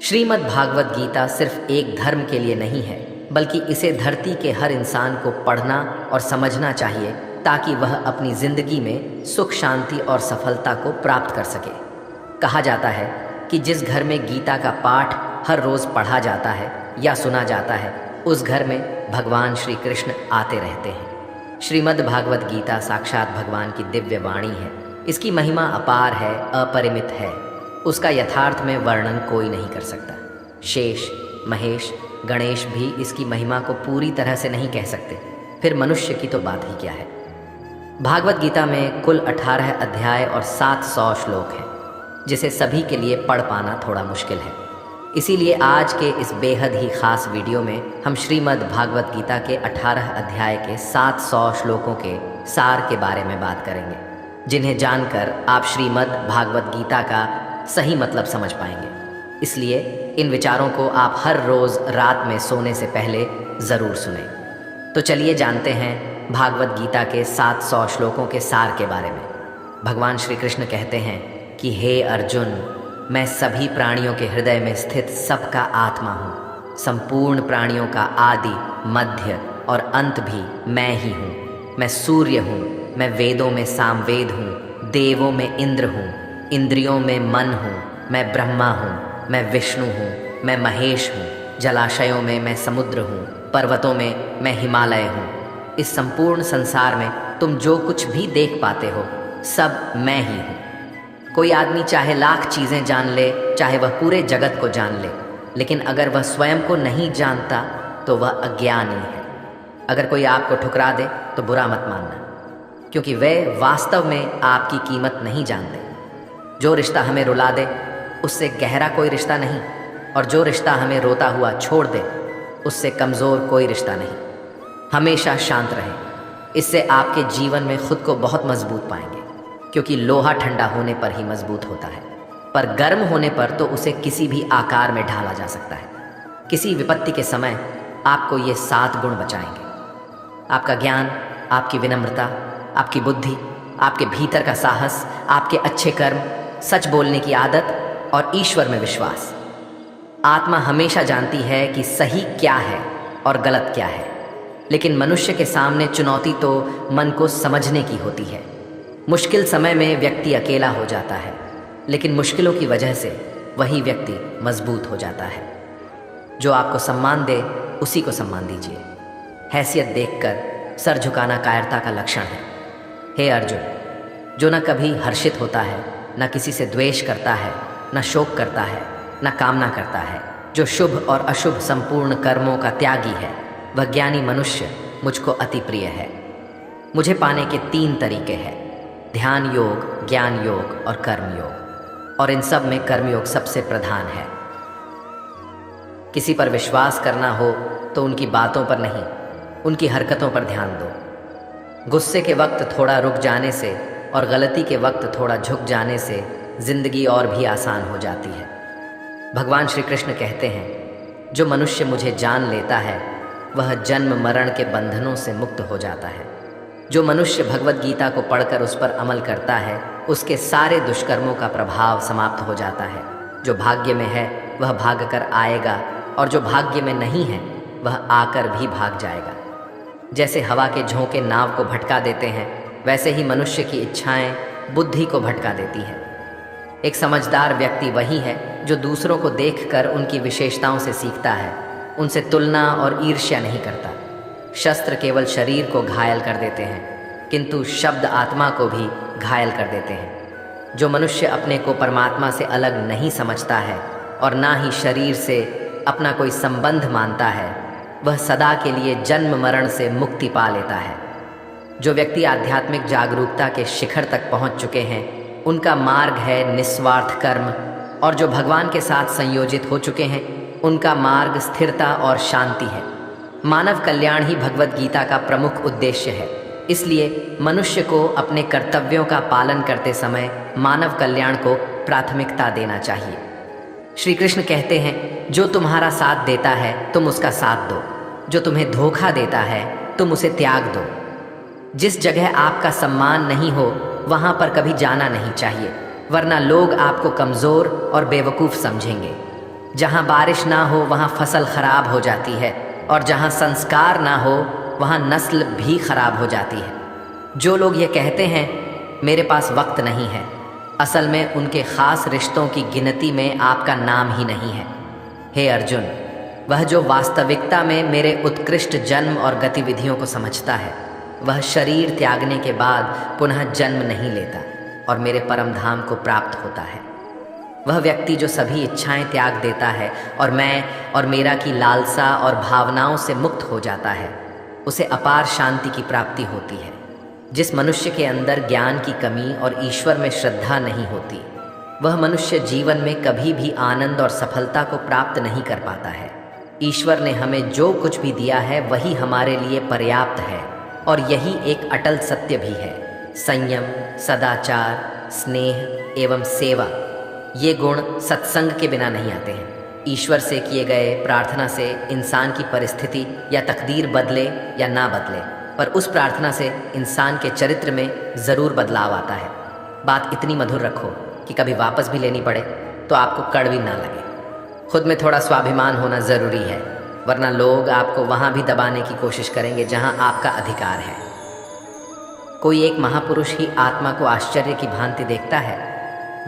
श्रीमद् भागवत गीता सिर्फ एक धर्म के लिए नहीं है, बल्कि इसे धरती के हर इंसान को पढ़ना और समझना चाहिए ताकि वह अपनी जिंदगी में सुख, शांति और सफलता को प्राप्त कर सके। कहा जाता है कि जिस घर में गीता का पाठ हर रोज़ पढ़ा जाता है या सुना जाता है, उस घर में भगवान श्री कृष्ण आते रहते हैं। श्रीमद् भागवत गीता साक्षात भगवान की दिव्य वाणी है। इसकी महिमा अपार है, अपरिमित है। उसका यथार्थ में वर्णन कोई नहीं कर सकता। शेष, महेश, गणेश भी इसकी महिमा को पूरी तरह से नहीं कह सकते, फिर मनुष्य की तो बात ही क्या है। भागवत गीता में कुल 18 अध्याय और 700 श्लोक हैं, जिसे सभी के लिए पढ़ पाना थोड़ा मुश्किल है। इसीलिए आज के इस बेहद ही खास वीडियो में हम श्रीमद् भागवत गीता के 18 अध्याय के 700 श्लोकों के सार के बारे में बात करेंगे, जिन्हें जानकर आप श्रीमद् भागवत गीता का सही मतलब समझ पाएंगे। इसलिए इन विचारों को आप हर रोज़ रात में सोने से पहले ज़रूर सुनें। तो चलिए जानते हैं भागवत गीता के 700 श्लोकों के सार के बारे में। भगवान श्री कृष्ण कहते हैं कि हे अर्जुन, मैं सभी प्राणियों के हृदय में स्थित सबका आत्मा हूँ। संपूर्ण प्राणियों का आदि, मध्य और अंत भी मैं ही हूँ। मैं सूर्य हूँ, मैं वेदों में सामवेद हूँ, देवों में इंद्र हूँ, इंद्रियों में मन हूँ, मैं ब्रह्मा हूँ, मैं विष्णु हूँ, मैं महेश हूँ, जलाशयों में मैं समुद्र हूँ, पर्वतों में मैं हिमालय हूँ। इस संपूर्ण संसार में तुम जो कुछ भी देख पाते हो, सब मैं ही हूँ। कोई आदमी चाहे लाख चीज़ें जान ले, चाहे वह पूरे जगत को जान ले, लेकिन अगर वह स्वयं को नहीं जानता तो वह अज्ञानी है। अगर कोई आपको ठुकरा दे तो बुरा मत मानना, क्योंकि वे वास्तव में आपकी कीमत नहीं जानते। जो रिश्ता हमें रुला दे, उससे गहरा कोई रिश्ता नहीं, और जो रिश्ता हमें रोता हुआ छोड़ दे, उससे कमज़ोर कोई रिश्ता नहीं। हमेशा शांत रहें, इससे आपके जीवन में खुद को बहुत मजबूत पाएंगे, क्योंकि लोहा ठंडा होने पर ही मजबूत होता है, पर गर्म होने पर तो उसे किसी भी आकार में ढाला जा सकता है। किसी विपत्ति के समय आपको ये 7 गुण बचाएंगे: आपका ज्ञान, आपकी विनम्रता, आपकी बुद्धि, आपके भीतर का साहस, आपके अच्छे कर्म, सच बोलने की आदत और ईश्वर में विश्वास। आत्मा हमेशा जानती है कि सही क्या है और गलत क्या है, लेकिन मनुष्य के सामने चुनौती तो मन को समझने की होती है। मुश्किल समय में व्यक्ति अकेला हो जाता है, लेकिन मुश्किलों की वजह से वही व्यक्ति मजबूत हो जाता है। जो आपको सम्मान दे, उसी को सम्मान दीजिए। हैसियत देखकर सर झुकाना कायरता का लक्षण है। हे अर्जुन, जो न कभी हर्षित होता है, न किसी से द्वेष करता है, न शोक करता है, न कामना करता है, जो शुभ और अशुभ संपूर्ण कर्मों का त्यागी है, वह ज्ञानी मनुष्य मुझको अति प्रिय है। मुझे पाने के 3 तरीके हैं: ध्यान योग, ज्ञान योग और कर्म योग, और इन सब में कर्मयोग सबसे प्रधान है। किसी पर विश्वास करना हो तो उनकी बातों पर नहीं, उनकी हरकतों पर ध्यान दो। गुस्से के वक्त थोड़ा रुक जाने से और गलती के वक्त थोड़ा झुक जाने से जिंदगी और भी आसान हो जाती है। भगवान श्री कृष्ण कहते हैं, जो मनुष्य मुझे जान लेता है, वह जन्म मरण के बंधनों से मुक्त हो जाता है। जो मनुष्य भगवत गीता को पढ़कर उस पर अमल करता है, उसके सारे दुष्कर्मों का प्रभाव समाप्त हो जाता है। जो भाग्य में है वह भाग कर आएगा, और जो भाग्य में नहीं है वह आकर भी भाग जाएगा। जैसे हवा के झोंके नाव को भटका देते हैं, वैसे ही मनुष्य की इच्छाएं बुद्धि को भटका देती है। एक समझदार व्यक्ति वही है जो दूसरों को देखकर उनकी विशेषताओं से सीखता है, उनसे तुलना और ईर्ष्या नहीं करता। शस्त्र केवल शरीर को घायल कर देते हैं, किंतु शब्द आत्मा को भी घायल कर देते हैं। जो मनुष्य अपने को परमात्मा से अलग नहीं समझता है और ना ही शरीर से अपना कोई संबंध मानता है, वह सदा के लिए जन्म मरण से मुक्ति पा लेता है। जो व्यक्ति आध्यात्मिक जागरूकता के शिखर तक पहुंच चुके हैं, उनका मार्ग है निस्वार्थ कर्म, और जो भगवान के साथ संयोजित हो चुके हैं, उनका मार्ग स्थिरता और शांति है। मानव कल्याण ही भगवत गीता का प्रमुख उद्देश्य है। इसलिए मनुष्य को अपने कर्तव्यों का पालन करते समय मानव कल्याण को प्राथमिकता देना चाहिए। श्री कृष्ण कहते हैं, जो तुम्हारा साथ देता है तुम उसका साथ दो, जो तुम्हें धोखा देता है तुम उसे त्याग दो। जिस जगह आपका सम्मान नहीं हो, वहाँ पर कभी जाना नहीं चाहिए, वरना लोग आपको कमज़ोर और बेवकूफ़ समझेंगे। जहाँ बारिश ना हो वहाँ फसल खराब हो जाती है, और जहाँ संस्कार ना हो वहाँ नस्ल भी खराब हो जाती है। जो लोग ये कहते हैं मेरे पास वक्त नहीं है, असल में उनके ख़ास रिश्तों की गिनती में आपका नाम ही नहीं है। हे अर्जुन, वह जो वास्तविकता में मेरे उत्कृष्ट जन्म और गतिविधियों को समझता है, वह शरीर त्यागने के बाद पुनः जन्म नहीं लेता और मेरे परम धाम को प्राप्त होता है। वह व्यक्ति जो सभी इच्छाएं त्याग देता है और मैं और मेरा की लालसा और भावनाओं से मुक्त हो जाता है, उसे अपार शांति की प्राप्ति होती है। जिस मनुष्य के अंदर ज्ञान की कमी और ईश्वर में श्रद्धा नहीं होती, वह मनुष्य जीवन में कभी भी आनंद और सफलता को प्राप्त नहीं कर पाता है। ईश्वर ने हमें जो कुछ भी दिया है वही हमारे लिए पर्याप्त है, और यही एक अटल सत्य भी है। संयम, सदाचार, स्नेह एवं सेवा, ये गुण सत्संग के बिना नहीं आते हैं। ईश्वर से किए गए प्रार्थना से इंसान की परिस्थिति या तकदीर बदले या ना बदले, पर उस प्रार्थना से इंसान के चरित्र में ज़रूर बदलाव आता है। बात इतनी मधुर रखो कि कभी वापस भी लेनी पड़े तो आपको कड़वी ना लगे। खुद में थोड़ा स्वाभिमान होना ज़रूरी है, वरना लोग आपको वहाँ भी दबाने की कोशिश करेंगे जहाँ आपका अधिकार है। कोई एक महापुरुष ही आत्मा को आश्चर्य की भांति देखता है,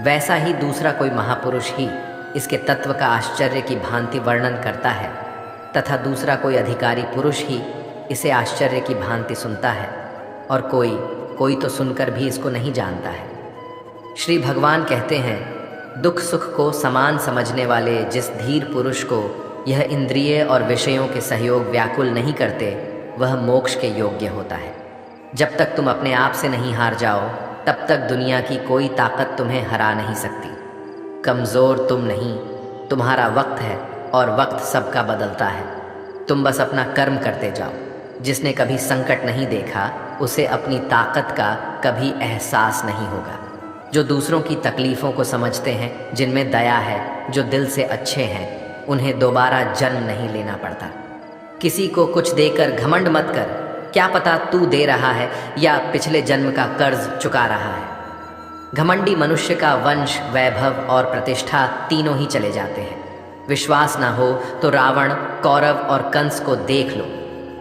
वैसा ही दूसरा कोई महापुरुष ही इसके तत्व का आश्चर्य की भांति वर्णन करता है, तथा दूसरा कोई अधिकारी पुरुष ही इसे आश्चर्य की भांति सुनता है, और कोई तो सुनकर भी इसको नहीं जानता है। श्री भगवान कहते हैं, दुख सुख को समान समझने वाले जिस धीर पुरुष को यह इंद्रिय और विषयों के सहयोग व्याकुल नहीं करते, वह मोक्ष के योग्य होता है। जब तक तुम अपने आप से नहीं हार जाओ, तब तक दुनिया की कोई ताकत तुम्हें हरा नहीं सकती। कमज़ोर तुम नहीं, तुम्हारा वक्त है, और वक्त सबका बदलता है। तुम बस अपना कर्म करते जाओ। जिसने कभी संकट नहीं देखा, उसे अपनी ताकत का कभी एहसास नहीं होगा। जो दूसरों की तकलीफ़ों को समझते हैं, जिनमें दया है, जो दिल से अच्छे हैं, उन्हें दोबारा जन्म नहीं लेना पड़ता। किसी को कुछ देकर घमंड मत कर, क्या पता तू दे रहा है या पिछले जन्म का कर्ज चुका रहा है। घमंडी मनुष्य का वंश, वैभव और प्रतिष्ठा तीनों ही चले जाते हैं। विश्वास ना हो तो रावण, कौरव और कंस को देख लो।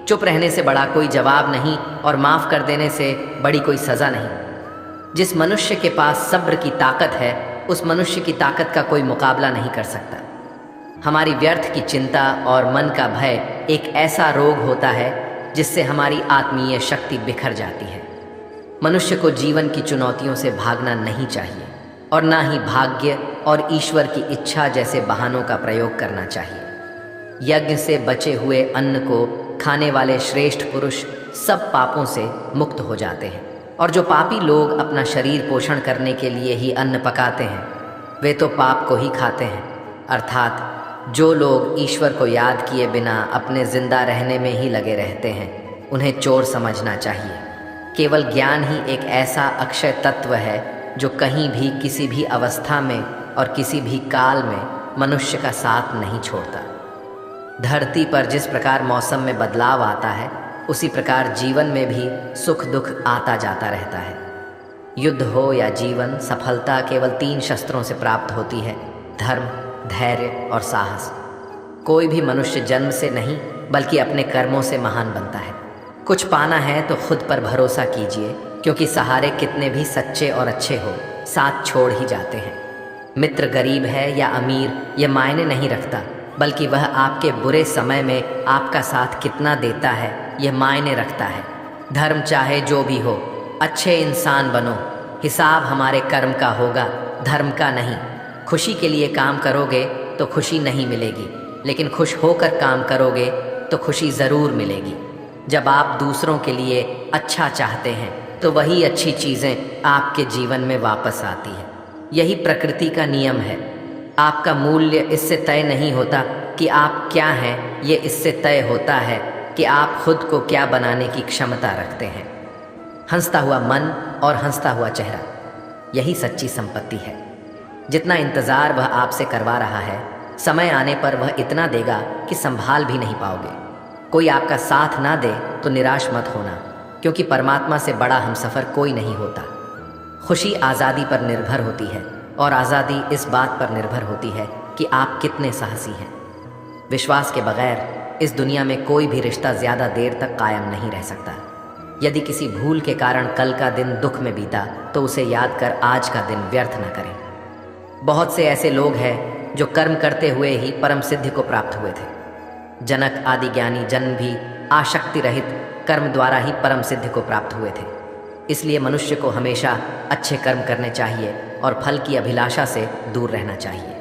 चुप रहने से बड़ा कोई जवाब नहीं, और माफ़ कर देने से बड़ी कोई सज़ा नहीं। जिस मनुष्य के पास सब्र की ताकत है, उस मनुष्य की ताकत का कोई मुकाबला नहीं कर सकता। हमारी व्यर्थ की चिंता और मन का भय एक ऐसा रोग होता है जिससे हमारी आत्मीय शक्ति बिखर जाती है। मनुष्य को जीवन की चुनौतियों से भागना नहीं चाहिए, और ना ही भाग्य और ईश्वर की इच्छा जैसे बहानों का प्रयोग करना चाहिए। यज्ञ से बचे हुए अन्न को खाने वाले श्रेष्ठ पुरुष सब पापों से मुक्त हो जाते हैं, और जो पापी लोग अपना शरीर पोषण करने के लिए ही अन्न पकाते हैं, वे तो पाप को ही खाते हैं। अर्थात जो लोग ईश्वर को याद किए बिना अपने जिंदा रहने में ही लगे रहते हैं, उन्हें चोर समझना चाहिए। केवल ज्ञान ही एक ऐसा अक्षय तत्व है जो कहीं भी, किसी भी अवस्था में और किसी भी काल में मनुष्य का साथ नहीं छोड़ता। धरती पर जिस प्रकार मौसम में बदलाव आता है, उसी प्रकार जीवन में भी सुख दुख आता जाता रहता है। युद्ध हो या जीवन, सफलता केवल 3 शस्त्रों से प्राप्त होती है: धर्म, धैर्य और साहस। कोई भी मनुष्य जन्म से नहीं, बल्कि अपने कर्मों से महान बनता है। कुछ पाना है तो खुद पर भरोसा कीजिए, क्योंकि सहारे कितने भी सच्चे और अच्छे हो, साथ छोड़ ही जाते हैं। मित्र गरीब है या अमीर, यह मायने नहीं रखता, बल्कि वह आपके बुरे समय में आपका साथ कितना देता है, यह मायने रखता है। धर्म चाहे जो भी हो, अच्छे इंसान बनो। हिसाब हमारे कर्म का होगा, धर्म का नहीं। खुशी के लिए काम करोगे तो खुशी नहीं मिलेगी, लेकिन खुश होकर काम करोगे तो खुशी ज़रूर मिलेगी। जब आप दूसरों के लिए अच्छा चाहते हैं, तो वही अच्छी चीज़ें आपके जीवन में वापस आती हैं। यही प्रकृति का नियम है। आपका मूल्य इससे तय नहीं होता कि आप क्या हैं, ये इससे तय होता है कि आप खुद को क्या बनाने की क्षमता रखते हैं। हंसता हुआ मन और हंसता हुआ चेहरा, यही सच्ची संपत्ति है। जितना इंतज़ार वह आपसे करवा रहा है, समय आने पर वह इतना देगा कि संभाल भी नहीं पाओगे। कोई आपका साथ ना दे तो निराश मत होना, क्योंकि परमात्मा से बड़ा हमसफ़र कोई नहीं होता। खुशी आज़ादी पर निर्भर होती है, और आज़ादी इस बात पर निर्भर होती है कि आप कितने साहसी हैं। विश्वास के बगैर इस दुनिया में कोई भी रिश्ता ज़्यादा देर तक कायम नहीं रह सकता। यदि किसी भूल के कारण कल का दिन दुख में बीता तो उसे याद कर आज का दिन व्यर्थ न करें। बहुत से ऐसे लोग हैं जो कर्म करते हुए ही परम सिद्धि को प्राप्त हुए थे। जनक आदि ज्ञानी जन भी आशक्ति रहित कर्म द्वारा ही परम सिद्धि को प्राप्त हुए थे। इसलिए मनुष्य को हमेशा अच्छे कर्म करने चाहिए और फल की अभिलाषा से दूर रहना चाहिए।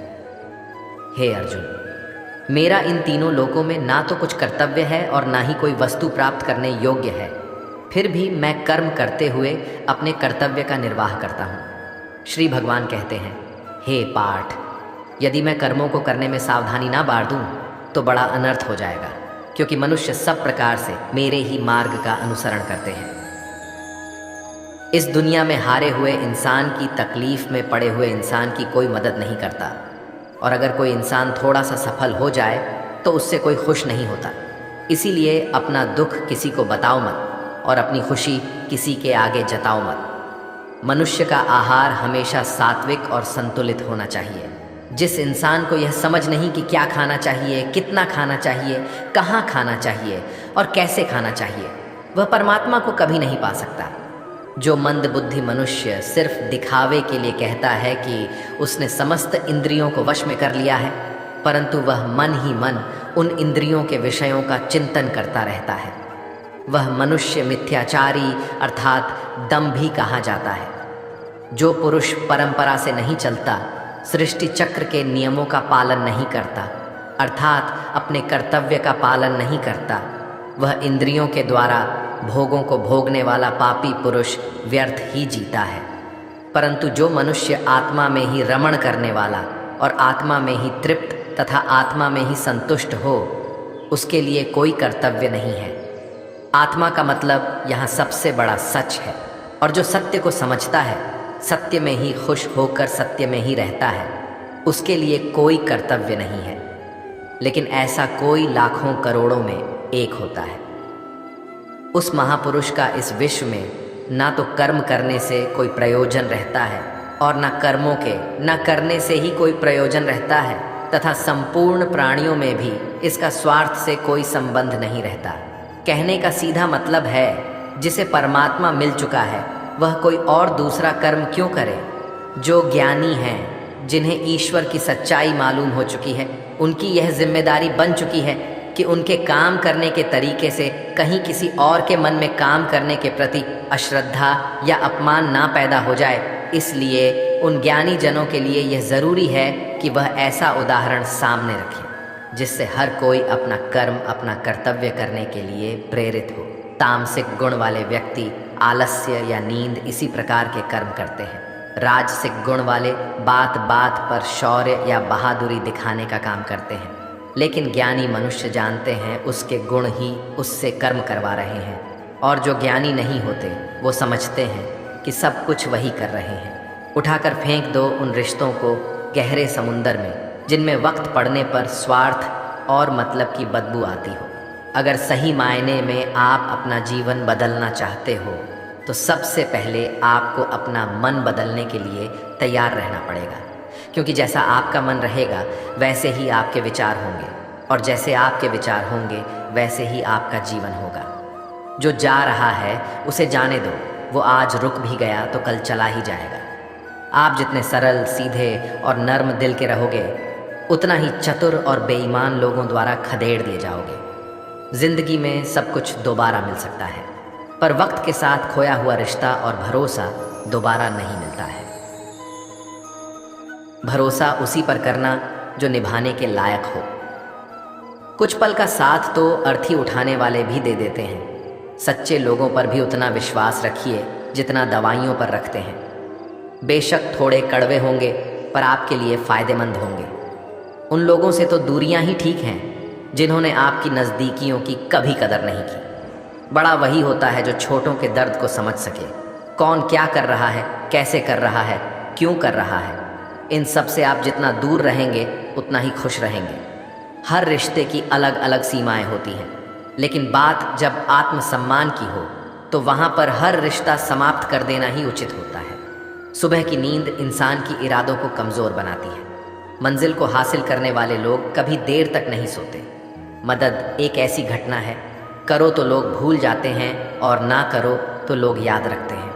हे अर्जुन, मेरा इन तीनों लोकों में ना तो कुछ कर्तव्य है और ना ही कोई वस्तु प्राप्त करने योग्य है, फिर भी मैं कर्म करते हुए अपने कर्तव्य का निर्वाह करता हूँ। श्री भगवान कहते हैं, हे पाठ, यदि मैं कर्मों को करने में सावधानी ना बार दूँ तो बड़ा अनर्थ हो जाएगा, क्योंकि मनुष्य सब प्रकार से मेरे ही मार्ग का अनुसरण करते हैं। इस दुनिया में हारे हुए इंसान की तकलीफ में पड़े हुए इंसान की कोई मदद नहीं करता, और अगर कोई इंसान थोड़ा सा सफल हो जाए तो उससे कोई खुश नहीं होता। इसीलिए अपना दुख किसी को बताओ मत और अपनी खुशी किसी के आगे जताओ मत। मनुष्य का आहार हमेशा सात्विक और संतुलित होना चाहिए। जिस इंसान को यह समझ नहीं कि क्या खाना चाहिए, कितना खाना चाहिए, कहाँ खाना चाहिए और कैसे खाना चाहिए, वह परमात्मा को कभी नहीं पा सकता। जो मंदबुद्धि मनुष्य सिर्फ दिखावे के लिए कहता है कि उसने समस्त इंद्रियों को वश में कर लिया है, परंतु वह मन ही मन उन इंद्रियों के विषयों का चिंतन करता रहता है, वह मनुष्य मिथ्याचारी अर्थात दंभी कहा जाता है। जो पुरुष परंपरा से नहीं चलता, सृष्टि चक्र के नियमों का पालन नहीं करता, अर्थात अपने कर्तव्य का पालन नहीं करता, वह इंद्रियों के द्वारा भोगों को भोगने वाला पापी पुरुष व्यर्थ ही जीता है। परंतु जो मनुष्य आत्मा में ही रमण करने वाला और आत्मा में ही तृप्त तथा आत्मा में ही संतुष्ट हो, उसके लिए कोई कर्तव्य नहीं है। आत्मा का मतलब यहाँ सबसे बड़ा सच है, और जो सत्य को समझता है, सत्य में ही खुश होकर सत्य में ही रहता है, उसके लिए कोई कर्तव्य नहीं है। लेकिन ऐसा कोई लाखों करोड़ों में एक होता है। उस महापुरुष का इस विश्व में ना तो कर्म करने से कोई प्रयोजन रहता है और ना कर्मों के न करने से ही कोई प्रयोजन रहता है, तथा संपूर्ण प्राणियों में भी इसका स्वार्थ से कोई संबंध नहीं रहता। कहने का सीधा मतलब है, जिसे परमात्मा मिल चुका है वह कोई और दूसरा कर्म क्यों करे। जो ज्ञानी हैं, जिन्हें ईश्वर की सच्चाई मालूम हो चुकी है, उनकी यह जिम्मेदारी बन चुकी है कि उनके काम करने के तरीके से कहीं किसी और के मन में काम करने के प्रति अश्रद्धा या अपमान ना पैदा हो जाए। इसलिए उन ज्ञानी जनों के लिए यह ज़रूरी है कि वह ऐसा उदाहरण सामने रखें जिससे हर कोई अपना कर्म, अपना कर्तव्य करने के लिए प्रेरित हो। तामसिक गुण वाले व्यक्ति आलस्य या नींद इसी प्रकार के कर्म करते हैं। राजसिक गुण वाले बात बात पर शौर्य या बहादुरी दिखाने का काम करते हैं। लेकिन ज्ञानी मनुष्य जानते हैं उसके गुण ही उससे कर्म करवा रहे हैं, और जो ज्ञानी नहीं होते वो समझते हैं कि सब कुछ वही कर रहे हैं। उठाकर फेंक दो उन रिश्तों को गहरे समुंदर में जिनमें वक्त पड़ने पर स्वार्थ और मतलब की बदबू आती हो। अगर सही मायने में आप अपना जीवन बदलना चाहते हो तो सबसे पहले आपको अपना मन बदलने के लिए तैयार रहना पड़ेगा, क्योंकि जैसा आपका मन रहेगा वैसे ही आपके विचार होंगे, और जैसे आपके विचार होंगे वैसे ही आपका जीवन होगा। जो जा रहा है उसे जाने दो, वो आज रुक भी गया तो कल चला ही जाएगा। आप जितने सरल, सीधे और नर्म दिल के रहोगे, उतना ही चतुर और बेईमान लोगों द्वारा खदेड़ दिए जाओगे। जिंदगी में सब कुछ दोबारा मिल सकता है, पर वक्त के साथ खोया हुआ रिश्ता और भरोसा दोबारा नहीं मिलता है। भरोसा उसी पर करना जो निभाने के लायक हो। कुछ पल का साथ तो अर्थी उठाने वाले भी दे देते हैं। सच्चे लोगों पर भी उतना विश्वास रखिए जितना दवाइयों पर रखते हैं। बेशक थोड़े कड़वे होंगे पर आपके लिए फ़ायदेमंद होंगे। उन लोगों से तो दूरियां ही ठीक हैं जिन्होंने आपकी नज़दीकियों की कभी कदर नहीं की। बड़ा वही होता है जो छोटों के दर्द को समझ सके। कौन क्या कर रहा है, कैसे कर रहा है, क्यों कर रहा है, इन सब से आप जितना दूर रहेंगे उतना ही खुश रहेंगे। हर रिश्ते की अलग अलग सीमाएं होती हैं, लेकिन बात जब आत्मसम्मान की हो तो वहाँ पर हर रिश्ता समाप्त कर देना ही उचित होता है। सुबह की नींद इंसान की इरादों को कमज़ोर बनाती है। मंजिल को हासिल करने वाले लोग कभी देर तक नहीं सोते। मदद एक ऐसी घटना है, करो तो लोग भूल जाते हैं और ना करो तो लोग याद रखते हैं।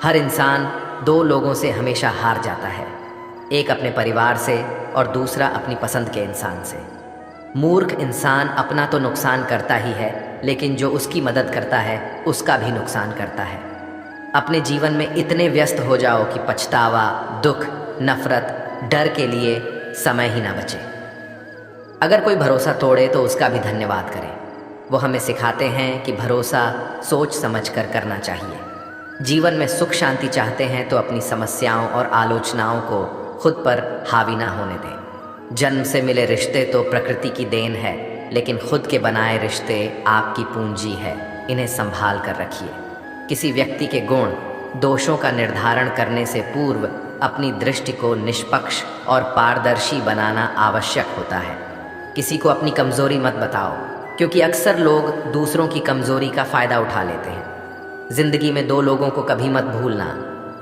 हर इंसान दो लोगों से हमेशा हार जाता है, एक अपने परिवार से और दूसरा अपनी पसंद के इंसान से। मूर्ख इंसान अपना तो नुकसान करता ही है, लेकिन जो उसकी मदद करता है उसका भी नुकसान करता है। अपने जीवन में इतने व्यस्त हो जाओ कि पछतावा, दुख, नफरत, डर के लिए समय ही ना बचे। अगर कोई भरोसा तोड़े तो उसका भी धन्यवाद करें। वो हमें सिखाते हैं कि भरोसा सोच समझ कर करना चाहिए। जीवन में सुख शांति चाहते हैं तो अपनी समस्याओं और आलोचनाओं को खुद पर हावी ना होने दें। जन्म से मिले रिश्ते तो प्रकृति की देन है, लेकिन खुद के बनाए रिश्ते आपकी पूंजी है, इन्हें संभाल कर रखिए। किसी व्यक्ति के गुण दोषों का निर्धारण करने से पूर्व अपनी दृष्टि को निष्पक्ष और पारदर्शी बनाना आवश्यक होता है। किसी को अपनी कमजोरी मत बताओ, क्योंकि अक्सर लोग दूसरों की कमजोरी का फायदा उठा लेते हैं। जिंदगी में दो लोगों को कभी मत भूलना,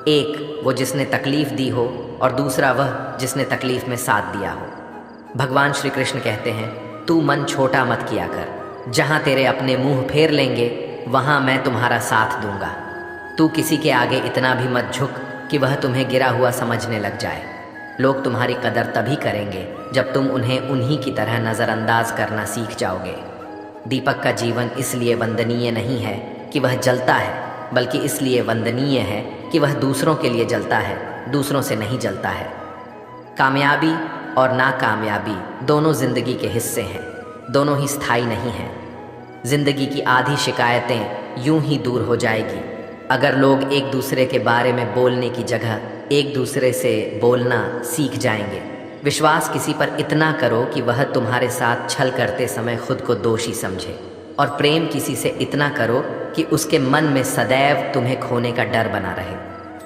एक वो जिसने तकलीफ दी हो और दूसरा वह जिसने तकलीफ में साथ दिया हो। भगवान श्री कृष्ण कहते हैं, तू मन छोटा मत किया कर, जहाँ तेरे अपने मुंह फेर लेंगे वहाँ मैं तुम्हारा साथ दूंगा। तू किसी के आगे इतना भी मत झुक कि वह तुम्हें गिरा हुआ समझने लग जाए। लोग तुम्हारी कदर तभी करेंगे जब तुम उन्हें उन्हीं की तरह नज़रअंदाज करना सीख जाओगे। दीपक का जीवन इसलिए वंदनीय नहीं है कि वह जलता है, बल्कि इसलिए वंदनीय है कि वह दूसरों के लिए जलता है, दूसरों से नहीं जलता है। कामयाबी और नाकामयाबी दोनों जिंदगी के हिस्से हैं, दोनों ही स्थायी नहीं हैं। जिंदगी की आधी शिकायतें यूं ही दूर हो जाएगी अगर लोग एक दूसरे के बारे में बोलने की जगह एक दूसरे से बोलना सीख जाएंगे। विश्वास किसी पर इतना करो कि वह तुम्हारे साथ छल करते समय खुद को दोषी समझे, और प्रेम किसी से इतना करो कि उसके मन में सदैव तुम्हें खोने का डर बना रहे।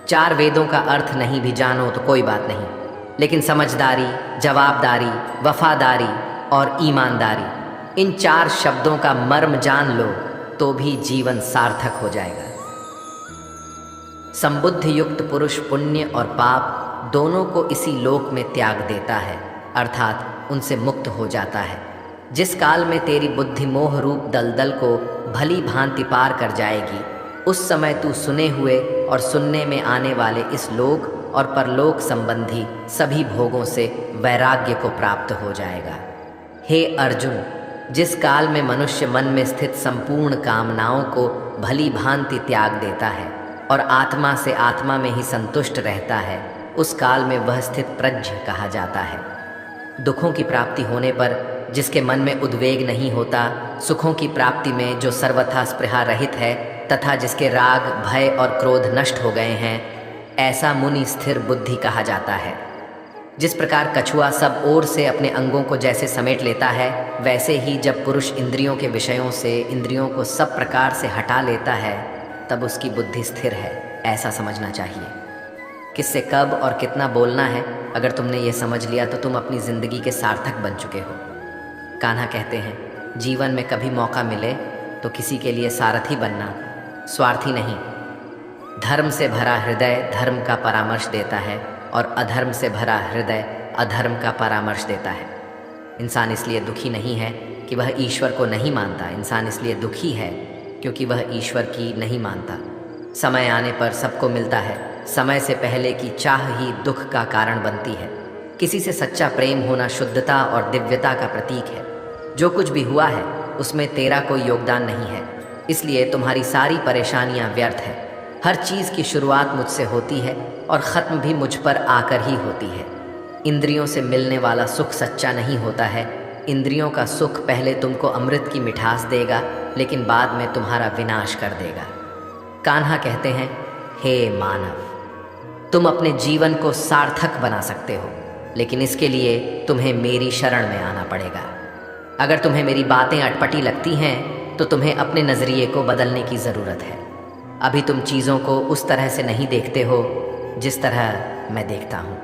चार वेदों का अर्थ नहीं भी जानो तो कोई बात नहीं, लेकिन समझदारी, जवाबदारी, वफादारी और ईमानदारी, इन चार शब्दों का मर्म जान लो तो भी जीवन सार्थक हो जाएगा। संबुद्ध युक्त पुरुष पुण्य और पाप दोनों को इसी लोक में त्याग देता है, अर्थात उनसे मुक्त हो जाता है। जिस काल में तेरी बुद्धि मोह रूप दलदल को भली भांति पार कर जाएगी, उस समय तू सुने हुए और सुनने में आने वाले इस लोक और परलोक संबंधी सभी भोगों से वैराग्य को प्राप्त हो जाएगा। हे अर्जुन, जिस काल में मनुष्य मन में स्थित संपूर्ण कामनाओं को भली भांति त्याग देता है और आत्मा से आत्मा में ही संतुष्ट रहता है, उस काल में वह स्थित प्रज्ञ कहा जाता है। दुखों की प्राप्ति होने पर जिसके मन में उद्वेग नहीं होता, सुखों की प्राप्ति में जो सर्वथा स्पृहा रहित है तथा जिसके राग, भय और क्रोध नष्ट हो गए हैं, ऐसा मुनि स्थिर बुद्धि कहा जाता है। जिस प्रकार कछुआ सब ओर से अपने अंगों को जैसे समेट लेता है, वैसे ही जब पुरुष इंद्रियों के विषयों से इंद्रियों को सब प्रकार से हटा लेता है, तब उसकी बुद्धि स्थिर है, ऐसा समझना चाहिए। किससे कब और कितना बोलना है, अगर तुमने ये समझ लिया तो तुम अपनी ज़िंदगी के सार्थक बन चुके हो। कान्हा कहते हैं, जीवन में कभी मौका मिले तो किसी के लिए सारथी बनना, स्वार्थी नहीं। धर्म से भरा हृदय धर्म का परामर्श देता है और अधर्म से भरा हृदय अधर्म का परामर्श देता है। इंसान इसलिए दुखी नहीं है कि वह ईश्वर को नहीं मानता, इंसान इसलिए दुखी है क्योंकि वह ईश्वर की नहीं मानता। समय आने पर सबको मिलता है, समय से पहले की चाह ही दुख का कारण बनती है। किसी से सच्चा प्रेम होना शुद्धता और दिव्यता का प्रतीक है। जो कुछ भी हुआ है उसमें तेरा कोई योगदान नहीं है, इसलिए तुम्हारी सारी परेशानियां व्यर्थ है। हर चीज़ की शुरुआत मुझसे होती है और ख़त्म भी मुझ पर आकर ही होती है। इंद्रियों से मिलने वाला सुख सच्चा नहीं होता है। इंद्रियों का सुख पहले तुमको अमृत की मिठास देगा, लेकिन बाद में तुम्हारा विनाश कर देगा। कान्हा कहते हैं, हे मानव, तुम अपने जीवन को सार्थक बना सकते हो, लेकिन इसके लिए तुम्हें मेरी शरण में आना पड़ेगा। अगर तुम्हें मेरी बातें अटपटी लगती हैं तो तुम्हें अपने नज़रिए को बदलने की ज़रूरत है। अभी तुम चीज़ों को उस तरह से नहीं देखते हो जिस तरह मैं देखता हूँ।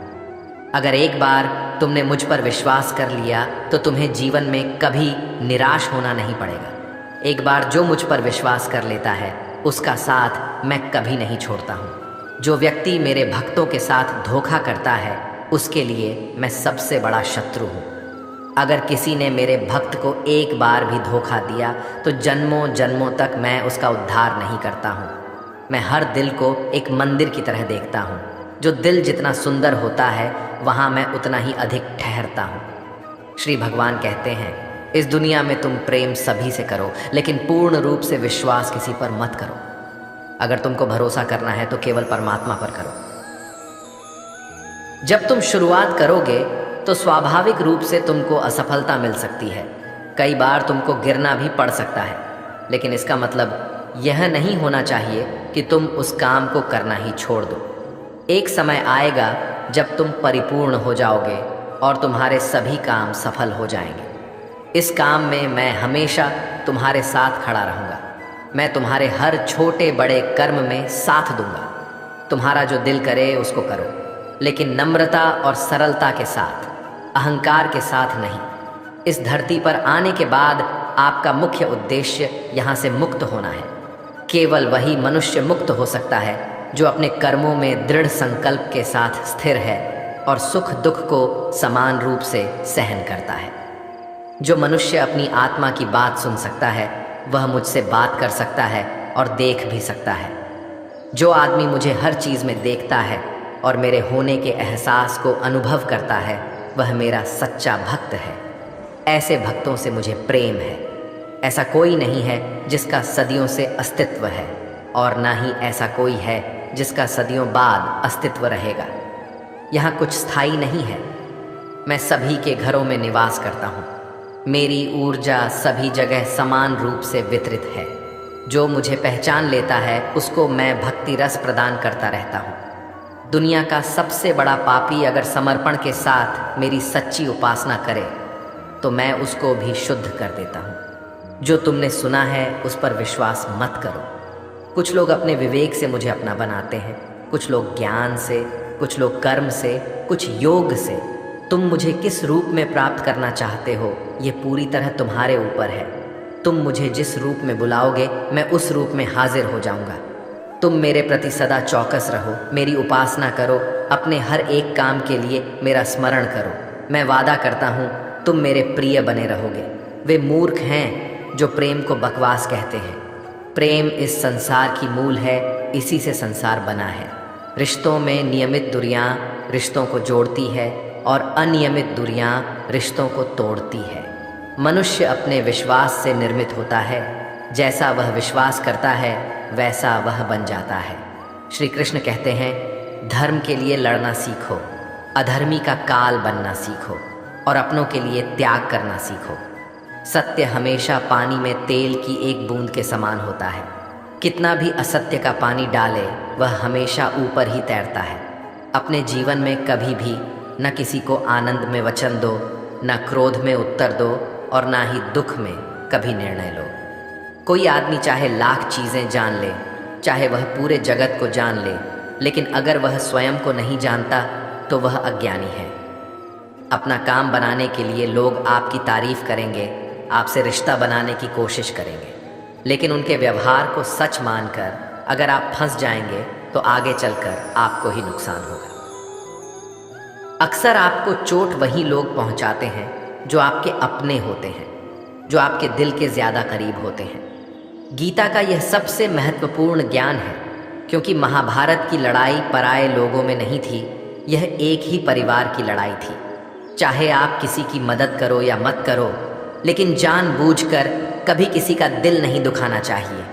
अगर एक बार तुमने मुझ पर विश्वास कर लिया तो तुम्हें जीवन में कभी निराश होना नहीं पड़ेगा। एक बार जो मुझ पर विश्वास कर लेता है उसका साथ मैं कभी नहीं छोड़ता हूँ। जो व्यक्ति मेरे भक्तों के साथ धोखा करता है उसके लिए मैं सबसे बड़ा शत्रु हूँ। अगर किसी ने मेरे भक्त को एक बार भी धोखा दिया तो जन्मों जन्मों तक मैं उसका उद्धार नहीं करता हूँ। मैं हर दिल को एक मंदिर की तरह देखता हूँ। जो दिल जितना सुंदर होता है वहाँ मैं उतना ही अधिक ठहरता हूँ। श्री भगवान कहते हैं, इस दुनिया में तुम प्रेम सभी से करो, लेकिन पूर्ण रूप से विश्वास किसी पर मत करो। अगर तुमको भरोसा करना है तो केवल परमात्मा पर करो। जब तुम शुरुआत करोगे तो स्वाभाविक रूप से तुमको असफलता मिल सकती है। कई बार तुमको गिरना भी पड़ सकता है, लेकिन इसका मतलब यह नहीं होना चाहिए कि तुम उस काम को करना ही छोड़ दो। एक समय आएगा जब तुम परिपूर्ण हो जाओगे और तुम्हारे सभी काम सफल हो जाएंगे। इस काम में मैं हमेशा तुम्हारे साथ खड़ा रहूँगा। मैं तुम्हारे हर छोटे बड़े कर्म में साथ दूंगा। तुम्हारा जो दिल करे उसको करो, लेकिन नम्रता और सरलता के साथ, अहंकार के साथ नहीं। इस धरती पर आने के बाद आपका मुख्य उद्देश्य यहाँ से मुक्त होना है। केवल वही मनुष्य मुक्त हो सकता है जो अपने कर्मों में दृढ़ संकल्प के साथ स्थिर है और सुख दुख को समान रूप से सहन करता है। जो मनुष्य अपनी आत्मा की बात सुन सकता है वह मुझसे बात कर सकता है और देख भी सकता है। जो आदमी मुझे हर चीज़ में देखता है और मेरे होने के एहसास को अनुभव करता है वह मेरा सच्चा भक्त है। ऐसे भक्तों से मुझे प्रेम है। ऐसा कोई नहीं है जिसका सदियों से अस्तित्व है, और ना ही ऐसा कोई है जिसका सदियों बाद अस्तित्व रहेगा। यहाँ कुछ स्थायी नहीं है। मैं सभी के घरों में निवास करता हूँ। मेरी ऊर्जा सभी जगह समान रूप से वितरित है। जो मुझे पहचान लेता है उसको मैं भक्ति रस प्रदान करता रहता हूँ। दुनिया का सबसे बड़ा पापी अगर समर्पण के साथ मेरी सच्ची उपासना करे तो मैं उसको भी शुद्ध कर देता हूँ। जो तुमने सुना है उस पर विश्वास मत करो। कुछ लोग अपने विवेक से मुझे अपना बनाते हैं, कुछ लोग ज्ञान से, कुछ लोग कर्म से, कुछ योग से। तुम मुझे किस रूप में प्राप्त करना चाहते हो ये पूरी तरह तुम्हारे ऊपर है। तुम मुझे जिस रूप में बुलाओगे मैं उस रूप में हाजिर हो जाऊंगा। तुम मेरे प्रति सदा चौकस रहो, मेरी उपासना करो, अपने हर एक काम के लिए मेरा स्मरण करो। मैं वादा करता हूँ तुम मेरे प्रिय बने रहोगे। वे मूर्ख हैं जो प्रेम को बकवास कहते हैं। प्रेम इस संसार की मूल है, इसी से संसार बना है। रिश्तों में नियमित दूरियां रिश्तों को जोड़ती है और अनियमित दूरियां रिश्तों को तोड़ती है। मनुष्य अपने विश्वास से निर्मित होता है। जैसा वह विश्वास करता है वैसा वह बन जाता है। श्री कृष्ण कहते हैं, धर्म के लिए लड़ना सीखो, अधर्मी का काल बनना सीखो और अपनों के लिए त्याग करना सीखो। सत्य हमेशा पानी में तेल की एक बूंद के समान होता है। कितना भी असत्य का पानी डाले वह हमेशा ऊपर ही तैरता है। अपने जीवन में कभी भी न किसी को आनंद में वचन दो, न क्रोध में उत्तर दो और ना ही दुख में कभी निर्णय लो। कोई आदमी चाहे लाख चीज़ें जान ले, चाहे वह पूरे जगत को जान ले, लेकिन अगर वह स्वयं को नहीं जानता तो वह अज्ञानी है। अपना काम बनाने के लिए लोग आपकी तारीफ करेंगे, आपसे रिश्ता बनाने की कोशिश करेंगे, लेकिन उनके व्यवहार को सच मानकर अगर आप फंस जाएंगे तो आगे चलकर आपको ही नुकसान होगा। अक्सर आपको चोट वही लोग पहुंचाते हैं जो आपके अपने होते हैं, जो आपके दिल के ज़्यादा करीब होते हैं। गीता का यह सबसे महत्वपूर्ण ज्ञान है, क्योंकि महाभारत की लड़ाई पराये लोगों में नहीं थी, यह एक ही परिवार की लड़ाई थी। चाहे आप किसी की मदद करो या मत करो, लेकिन जानबूझकर कभी किसी का दिल नहीं दुखाना चाहिए,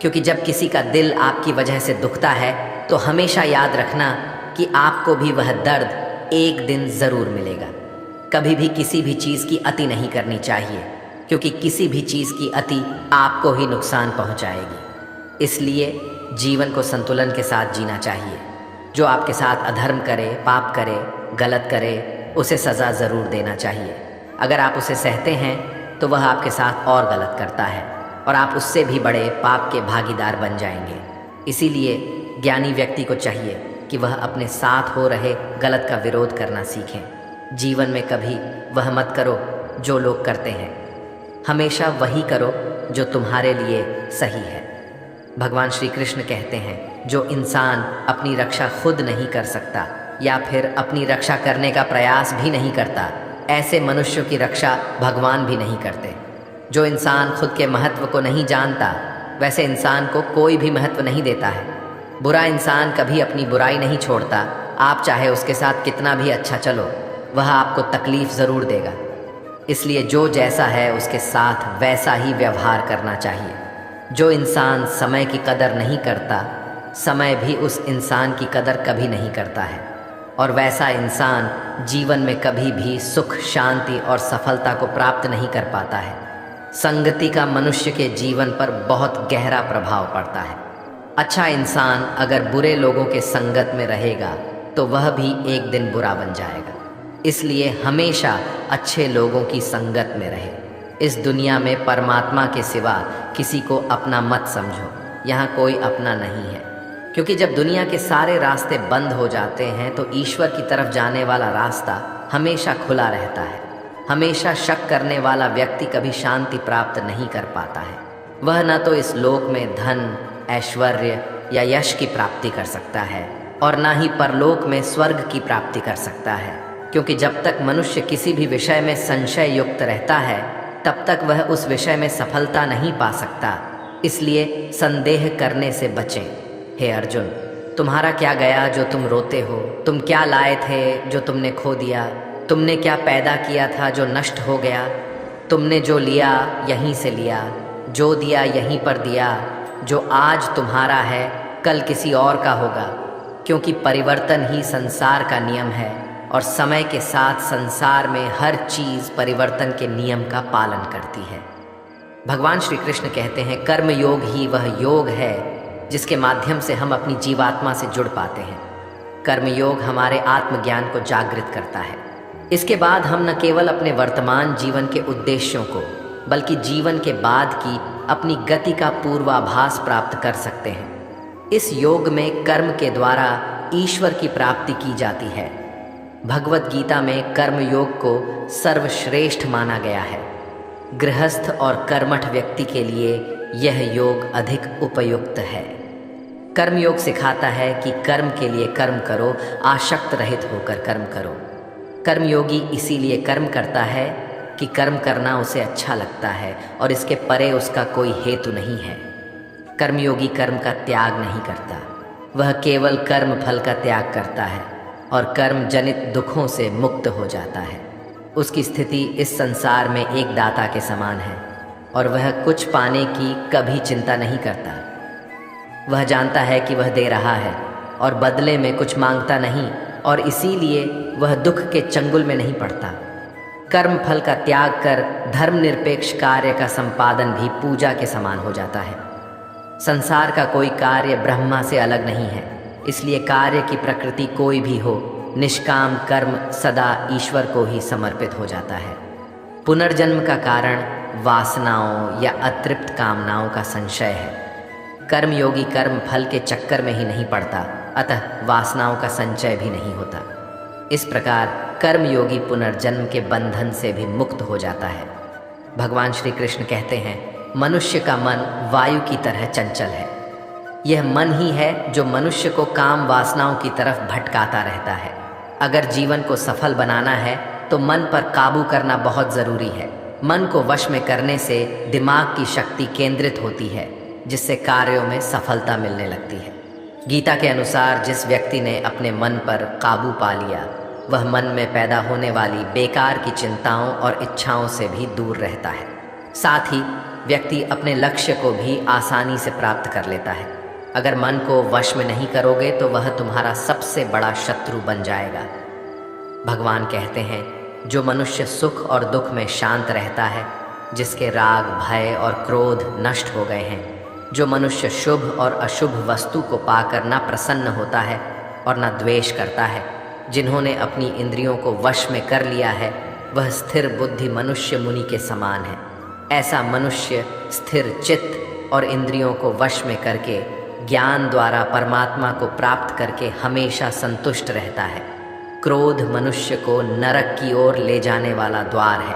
क्योंकि जब किसी का दिल आपकी वजह से दुखता है तो हमेशा याद रखना कि आपको भी वह दर्द एक दिन ज़रूर मिलेगा। कभी भी किसी भी चीज़ की अति नहीं करनी चाहिए, क्योंकि किसी भी चीज़ की अति आपको ही नुकसान पहुंचाएगी। इसलिए जीवन को संतुलन के साथ जीना चाहिए। जो आपके साथ अधर्म करे, पाप करे, गलत करे, उसे सज़ा ज़रूर देना चाहिए। अगर आप उसे सहते हैं तो वह आपके साथ और गलत करता है और आप उससे भी बड़े पाप के भागीदार बन जाएंगे। इसीलिए ज्ञानी व्यक्ति को चाहिए कि वह अपने साथ हो रहे गलत का विरोध करना सीखें। जीवन में कभी वह मत करो जो लोग करते हैं, हमेशा वही करो जो तुम्हारे लिए सही है। भगवान श्री कृष्ण कहते हैं, जो इंसान अपनी रक्षा खुद नहीं कर सकता या फिर अपनी रक्षा करने का प्रयास भी नहीं करता, ऐसे मनुष्यों की रक्षा भगवान भी नहीं करते। जो इंसान खुद के महत्व को नहीं जानता, वैसे इंसान को कोई भी महत्व नहीं देता है। बुरा इंसान कभी अपनी बुराई नहीं छोड़ता। आप चाहे उसके साथ कितना भी अच्छा चलो, वह आपको तकलीफ ज़रूर देगा। इसलिए जो जैसा है उसके साथ वैसा ही व्यवहार करना चाहिए। जो इंसान समय की कदर नहीं करता, समय भी उस इंसान की कदर कभी नहीं करता है, और वैसा इंसान जीवन में कभी भी सुख, शांति और सफलता को प्राप्त नहीं कर पाता है। संगति का मनुष्य के जीवन पर बहुत गहरा प्रभाव पड़ता है। अच्छा इंसान अगर बुरे लोगों के संगत में रहेगा तो वह भी एक दिन बुरा बन जाएगा। इसलिए हमेशा अच्छे लोगों की संगत में रहे। इस दुनिया में परमात्मा के सिवा किसी को अपना मत समझो। यहाँ कोई अपना नहीं है, क्योंकि जब दुनिया के सारे रास्ते बंद हो जाते हैं तो ईश्वर की तरफ जाने वाला रास्ता हमेशा खुला रहता है। हमेशा शक करने वाला व्यक्ति कभी शांति प्राप्त नहीं कर पाता है। वह न तो इस लोक में धन, ऐश्वर्य या यश की प्राप्ति कर सकता है और न ही परलोक में स्वर्ग की प्राप्ति कर सकता है, क्योंकि जब तक मनुष्य किसी भी विषय में संशय युक्त रहता है तब तक वह उस विषय में सफलता नहीं पा सकता। इसलिए संदेह करने से बचें। हे अर्जुन, तुम्हारा क्या गया जो तुम रोते हो? तुम क्या लाए थे जो तुमने खो दिया? तुमने क्या पैदा किया था जो नष्ट हो गया? तुमने जो लिया यहीं से लिया, जो दिया यहीं पर दिया। जो आज तुम्हारा है कल किसी और का होगा, क्योंकि परिवर्तन ही संसार का नियम है और समय के साथ संसार में हर चीज़ परिवर्तन के नियम का पालन करती है। भगवान श्री कृष्ण कहते हैं, कर्म योग ही वह योग है जिसके माध्यम से हम अपनी जीवात्मा से जुड़ पाते हैं। कर्मयोग हमारे आत्मज्ञान को जागृत करता है। इसके बाद हम न केवल अपने वर्तमान जीवन के उद्देश्यों को, बल्कि जीवन के बाद की अपनी गति का पूर्वाभास प्राप्त कर सकते हैं। इस योग में कर्म के द्वारा ईश्वर की प्राप्ति की जाती है। भगवत गीता में कर्म योग को सर्वश्रेष्ठ माना गया है। गृहस्थ और कर्मठ व्यक्ति के लिए यह योग अधिक उपयुक्त है। कर्म योग सिखाता है कि कर्म के लिए कर्म करो, आसक्त रहित होकर कर्म करो। कर्मयोगी इसीलिए कर्म करता है कि कर्म करना उसे अच्छा लगता है और इसके परे उसका कोई हेतु नहीं है। कर्मयोगी कर्म का त्याग नहीं करता, वह केवल कर्म फल का त्याग करता है और कर्म जनित दुखों से मुक्त हो जाता है। उसकी स्थिति इस संसार में एक दाता के समान है और वह कुछ पाने की कभी चिंता नहीं करता। वह जानता है कि वह दे रहा है और बदले में कुछ मांगता नहीं, और इसीलिए वह दुख के चंगुल में नहीं पड़ता। कर्म फल का त्याग कर धर्मनिरपेक्ष कार्य का संपादन भी पूजा के समान हो जाता है। संसार का कोई कार्य ब्रह्मा से अलग नहीं है, इसलिए कार्य की प्रकृति कोई भी हो, निष्काम कर्म सदा ईश्वर को ही समर्पित हो जाता है। पुनर्जन्म का कारण वासनाओं या अतृप्त कामनाओं का संशय है। कर्मयोगी कर्म फल के चक्कर में ही नहीं पड़ता, अतः वासनाओं का संचय भी नहीं होता। इस प्रकार कर्मयोगी पुनर्जन्म के बंधन से भी मुक्त हो जाता है। भगवान श्री कृष्ण कहते हैं, मनुष्य का मन वायु की तरह चंचल है। यह मन ही है जो मनुष्य को काम वासनाओं की तरफ भटकाता रहता है। अगर जीवन को सफल बनाना है तो मन पर काबू करना बहुत ज़रूरी है। मन को वश में करने से दिमाग की शक्ति केंद्रित होती है, जिससे कार्यों में सफलता मिलने लगती है। गीता के अनुसार जिस व्यक्ति ने अपने मन पर काबू पा लिया, वह मन में पैदा होने वाली बेकार की चिंताओं और इच्छाओं से भी दूर रहता है। साथ ही व्यक्ति अपने लक्ष्य को भी आसानी से प्राप्त कर लेता है। अगर मन को वश में नहीं करोगे तो वह तुम्हारा सबसे बड़ा शत्रु बन जाएगा। भगवान कहते हैं, जो मनुष्य सुख और दुख में शांत रहता है, जिसके राग, भय और क्रोध नष्ट हो गए हैं, जो मनुष्य शुभ और अशुभ वस्तु को पाकर न प्रसन्न होता है और न द्वेष करता है, जिन्होंने अपनी इंद्रियों को वश में कर लिया है, वह स्थिर बुद्धि मनुष्य मुनि के समान है। ऐसा मनुष्य स्थिर चित्त और इंद्रियों को वश में करके ज्ञान द्वारा परमात्मा को प्राप्त करके हमेशा संतुष्ट रहता है। क्रोध मनुष्य को नरक की ओर ले जाने वाला द्वार है।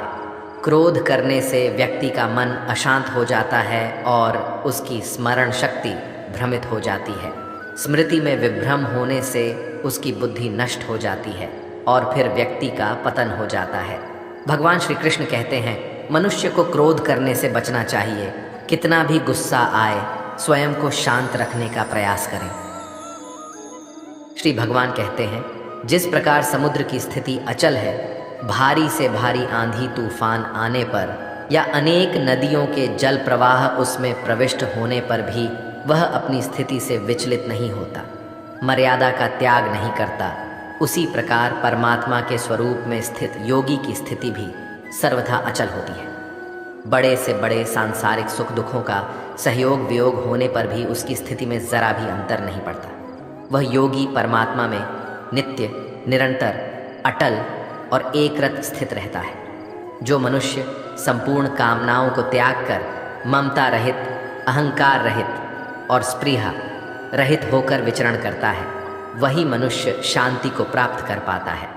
क्रोध करने से व्यक्ति का मन अशांत हो जाता है और उसकी स्मरण शक्ति भ्रमित हो जाती है। स्मृति में विभ्रम होने से उसकी बुद्धि नष्ट हो जाती है और फिर व्यक्ति का पतन हो जाता है। भगवान श्री कृष्ण कहते हैं, मनुष्य को क्रोध करने से बचना चाहिए। कितना भी गुस्सा आए, स्वयं को शांत रखने का प्रयास करें। श्री भगवान कहते हैं, जिस प्रकार समुद्र की स्थिति अचल है, भारी से भारी आंधी तूफान आने पर या अनेक नदियों के जल प्रवाह उसमें प्रविष्ट होने पर भी वह अपनी स्थिति से विचलित नहीं होता, मर्यादा का त्याग नहीं करता, उसी प्रकार परमात्मा के स्वरूप में स्थित योगी की स्थिति भी सर्वथा अचल होती है। बड़े से बड़े सांसारिक सुख दुखों का सहयोग वियोग होने पर भी उसकी स्थिति में जरा भी अंतर नहीं पड़ता। वह योगी परमात्मा में नित्य, निरंतर, अटल और एकरत स्थित रहता है। जो मनुष्य संपूर्ण कामनाओं को त्याग कर ममता रहित, अहंकार रहित और स्पृहा रहित होकर विचरण करता है, वही मनुष्य शांति को प्राप्त कर पाता है।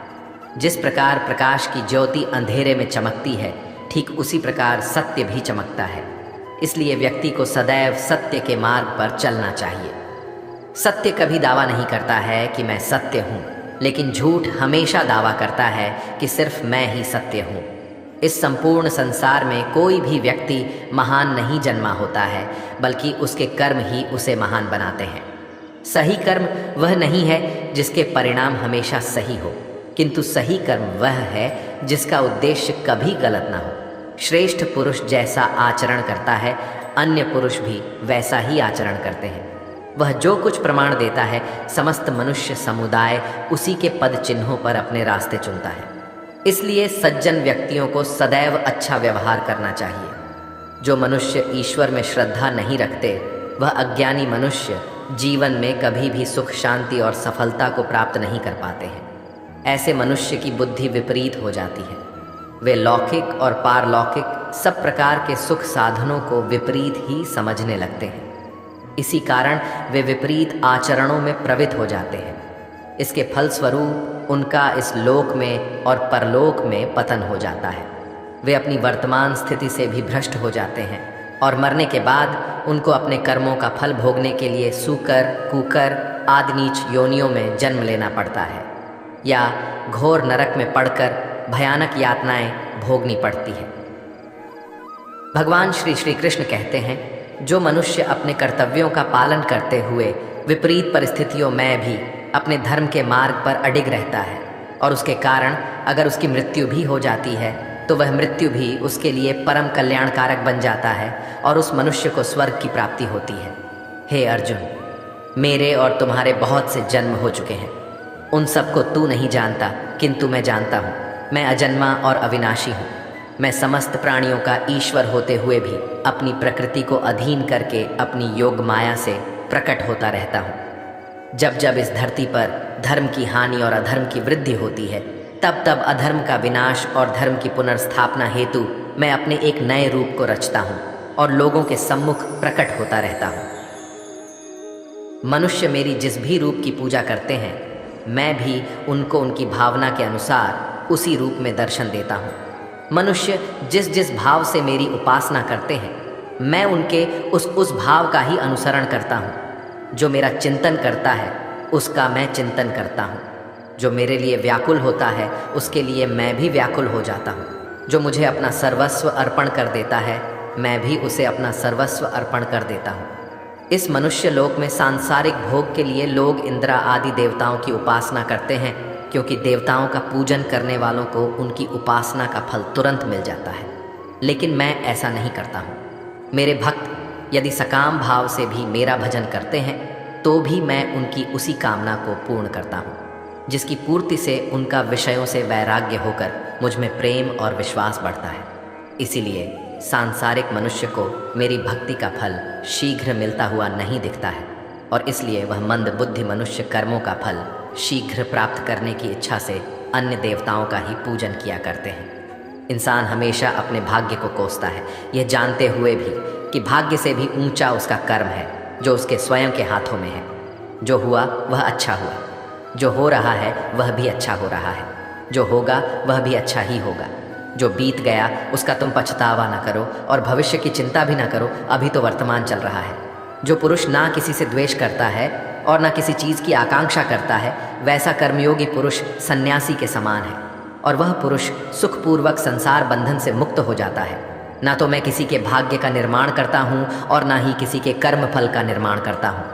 जिस प्रकार प्रकाश की ज्योति अंधेरे में चमकती है, ठीक उसी प्रकार सत्य भी चमकता है। इसलिए व्यक्ति को सदैव सत्य के मार्ग पर चलना चाहिए। सत्य कभी दावा नहीं करता है कि मैं सत्य हूँ, लेकिन झूठ हमेशा दावा करता है कि सिर्फ मैं ही सत्य हूँ। इस संपूर्ण संसार में कोई भी व्यक्ति महान नहीं जन्मा होता है, बल्कि उसके कर्म ही उसे महान बनाते हैं। सही कर्म वह नहीं है जिसके परिणाम हमेशा सही हो, किंतु सही कर्म वह है जिसका उद्देश्य कभी गलत ना हो। श्रेष्ठ पुरुष जैसा आचरण करता है, अन्य पुरुष भी वैसा ही आचरण करते हैं। वह जो कुछ प्रमाण देता है, समस्त मनुष्य समुदाय उसी के पद चिन्हों पर अपने रास्ते चुनता है। इसलिए सज्जन व्यक्तियों को सदैव अच्छा व्यवहार करना चाहिए। जो मनुष्य ईश्वर में श्रद्धा नहीं रखते, वह अज्ञानी मनुष्य जीवन में कभी भी सुख, शांति और सफलता को प्राप्त नहीं कर पाते हैं। ऐसे मनुष्य की बुद्धि विपरीत हो जाती है। वे लौकिक और पारलौकिक सब प्रकार के सुख साधनों को विपरीत ही समझने लगते हैं। इसी कारण वे विपरीत आचरणों में प्रवृत्त हो जाते हैं। इसके फलस्वरूप उनका इस लोक में और परलोक में पतन हो जाता है। वे अपनी वर्तमान स्थिति से भी भ्रष्ट हो जाते हैं और मरने के बाद उनको अपने कर्मों का फल भोगने के लिए सूकर, कुकर आदि नीच योनियों में जन्म लेना पड़ता है या घोर नरक में पड़कर भयानक यातनाएं भोगनी पड़ती है। भगवान श्री कृष्ण कहते हैं, जो मनुष्य अपने कर्तव्यों का पालन करते हुए विपरीत परिस्थितियों में भी अपने धर्म के मार्ग पर अडिग रहता है और उसके कारण अगर उसकी मृत्यु भी हो जाती है, तो वह मृत्यु भी उसके लिए परम कल्याणकारक बन जाता है और उस मनुष्य को स्वर्ग की प्राप्ति होती है। हे अर्जुन, मेरे और तुम्हारे बहुत से जन्म हो चुके हैं। उन सबको तू नहीं जानता, किंतु मैं जानता हूँ। मैं अजन्मा और अविनाशी हूँ। मैं समस्त प्राणियों का ईश्वर होते हुए भी अपनी प्रकृति को अधीन करके अपनी योग माया से प्रकट होता रहता हूँ। जब जब इस धरती पर धर्म की हानि और अधर्म की वृद्धि होती है, तब तब अधर्म का विनाश और धर्म की पुनर्स्थापना हेतु मैं अपने एक नए रूप को रचता हूँ और लोगों के सम्मुख प्रकट होता रहता हूँ। मनुष्य मेरी जिस भी रूप की पूजा करते हैं, मैं भी उनको उनकी भावना के अनुसार उसी रूप में दर्शन देता हूँ। मनुष्य जिस जिस भाव से मेरी उपासना करते हैं, मैं उनके उस भाव का ही अनुसरण करता हूँ। जो मेरा चिंतन करता है, उसका मैं चिंतन करता हूँ। जो मेरे लिए व्याकुल होता है, उसके लिए मैं भी व्याकुल हो जाता हूँ। जो मुझे अपना सर्वस्व अर्पण कर देता है, मैं भी उसे अपना सर्वस्व अर्पण कर देता हूँ। इस मनुष्य लोक में सांसारिक भोग के लिए लोग इंद्र आदि देवताओं की उपासना करते हैं, क्योंकि देवताओं का पूजन करने वालों को उनकी उपासना का फल तुरंत मिल जाता है। लेकिन मैं ऐसा नहीं करता हूँ। मेरे भक्त यदि सकाम भाव से भी मेरा भजन करते हैं, तो भी मैं उनकी उसी कामना को पूर्ण करता हूँ, जिसकी पूर्ति से उनका विषयों से वैराग्य होकर मुझ में प्रेम और विश्वास बढ़ता है। इसीलिए सांसारिक मनुष्य को मेरी भक्ति का फल शीघ्र मिलता हुआ नहीं दिखता है और इसलिए वह मंद बुद्धि मनुष्य कर्मों का फल शीघ्र प्राप्त करने की इच्छा से अन्य देवताओं का ही पूजन किया करते हैं। इंसान हमेशा अपने भाग्य को कोसता है, यह जानते हुए भी कि भाग्य से भी ऊंचा उसका कर्म है, जो उसके स्वयं के हाथों में है। जो हुआ वह अच्छा हुआ, जो हो रहा है वह भी अच्छा हो रहा है, जो होगा वह भी अच्छा ही होगा। जो बीत गया उसका तुम पछतावा न करो और भविष्य की चिंता भी न करो, अभी तो वर्तमान चल रहा है। जो पुरुष ना किसी से द्वेष करता है, और न किसी चीज़ की आकांक्षा करता है, वैसा कर्मयोगी पुरुष सन्यासी के समान है, और वह पुरुष सुखपूर्वक संसार बंधन से मुक्त हो जाता है। ना तो मैं किसी के भाग्य का निर्माण करता हूँ और ना ही किसी के कर्म फल का निर्माण करता हूँ।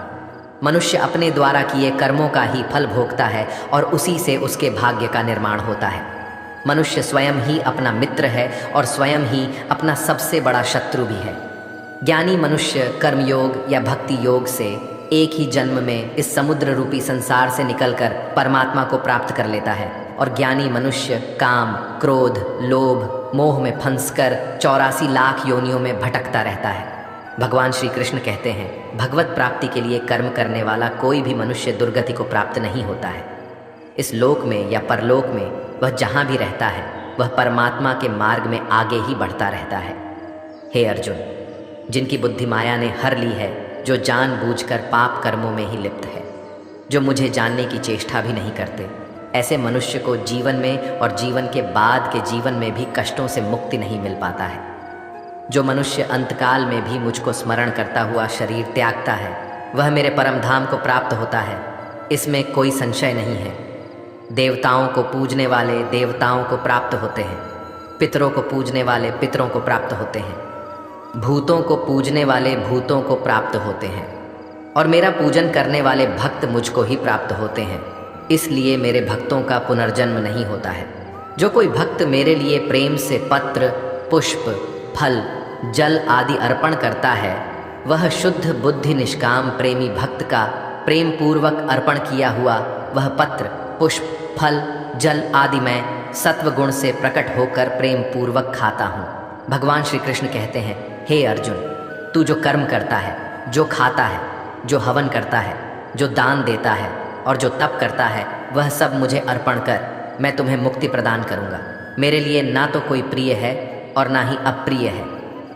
मनुष्य अपने द्वारा किए कर्मों का ही फल भोगता है और उसी से उसके भाग्य का निर्माण होता है। मनुष्य स्वयं ही अपना मित्र है और स्वयं ही अपना सबसे बड़ा शत्रु भी है। ज्ञानी मनुष्य कर्मयोग या भक्ति योग से एक ही जन्म में इस समुद्र रूपी संसार से निकलकर परमात्मा को प्राप्त कर लेता है, और ज्ञानी मनुष्य काम, क्रोध, लोभ, मोह में फंसकर 84 लाख योनियों में भटकता रहता है। भगवान श्री कृष्ण कहते हैं, भगवत प्राप्ति के लिए कर्म करने वाला कोई भी मनुष्य दुर्गति को प्राप्त नहीं होता है। इस लोक में या परलोक में वह जहाँ भी रहता है, वह परमात्मा के मार्ग में आगे ही बढ़ता रहता है। हे अर्जुन, जिनकी बुद्धि माया ने हर ली है, जो जानबूझकर पाप कर्मों में ही लिप्त है, जो मुझे जानने की चेष्टा भी नहीं करते, ऐसे मनुष्य को जीवन में और जीवन के बाद के जीवन में भी कष्टों से मुक्ति नहीं मिल पाता है। जो मनुष्य अंतकाल में भी मुझको स्मरण करता हुआ शरीर त्यागता है, वह मेरे परम धाम को प्राप्त होता है, इसमें कोई संशय नहीं है। देवताओं को पूजने वाले देवताओं को प्राप्त होते हैं, पितरों को पूजने वाले पितरों को प्राप्त होते हैं, भूतों को पूजने वाले भूतों को प्राप्त होते हैं, और मेरा पूजन करने वाले भक्त मुझको ही प्राप्त होते हैं। इसलिए मेरे भक्तों का पुनर्जन्म नहीं होता है। जो कोई भक्त मेरे लिए प्रेम से पत्र, पुष्प, फल, जल आदि अर्पण करता है, वह शुद्ध बुद्धि निष्काम प्रेमी भक्त का प्रेम पूर्वक अर्पण किया हुआ वह पत्र, पुष्प, फल, जल आदि मैं सत्व गुण से प्रकट होकर प्रेम पूर्वक खाता हूँ। भगवान श्री कृष्ण कहते हैं, हे अर्जुन, तू जो कर्म करता है, जो खाता है, जो हवन करता है, जो दान देता है और जो तप करता है, वह सब मुझे अर्पण कर, मैं तुम्हें मुक्ति प्रदान करूँगा। मेरे लिए ना तो कोई प्रिय है और ना ही अप्रिय है,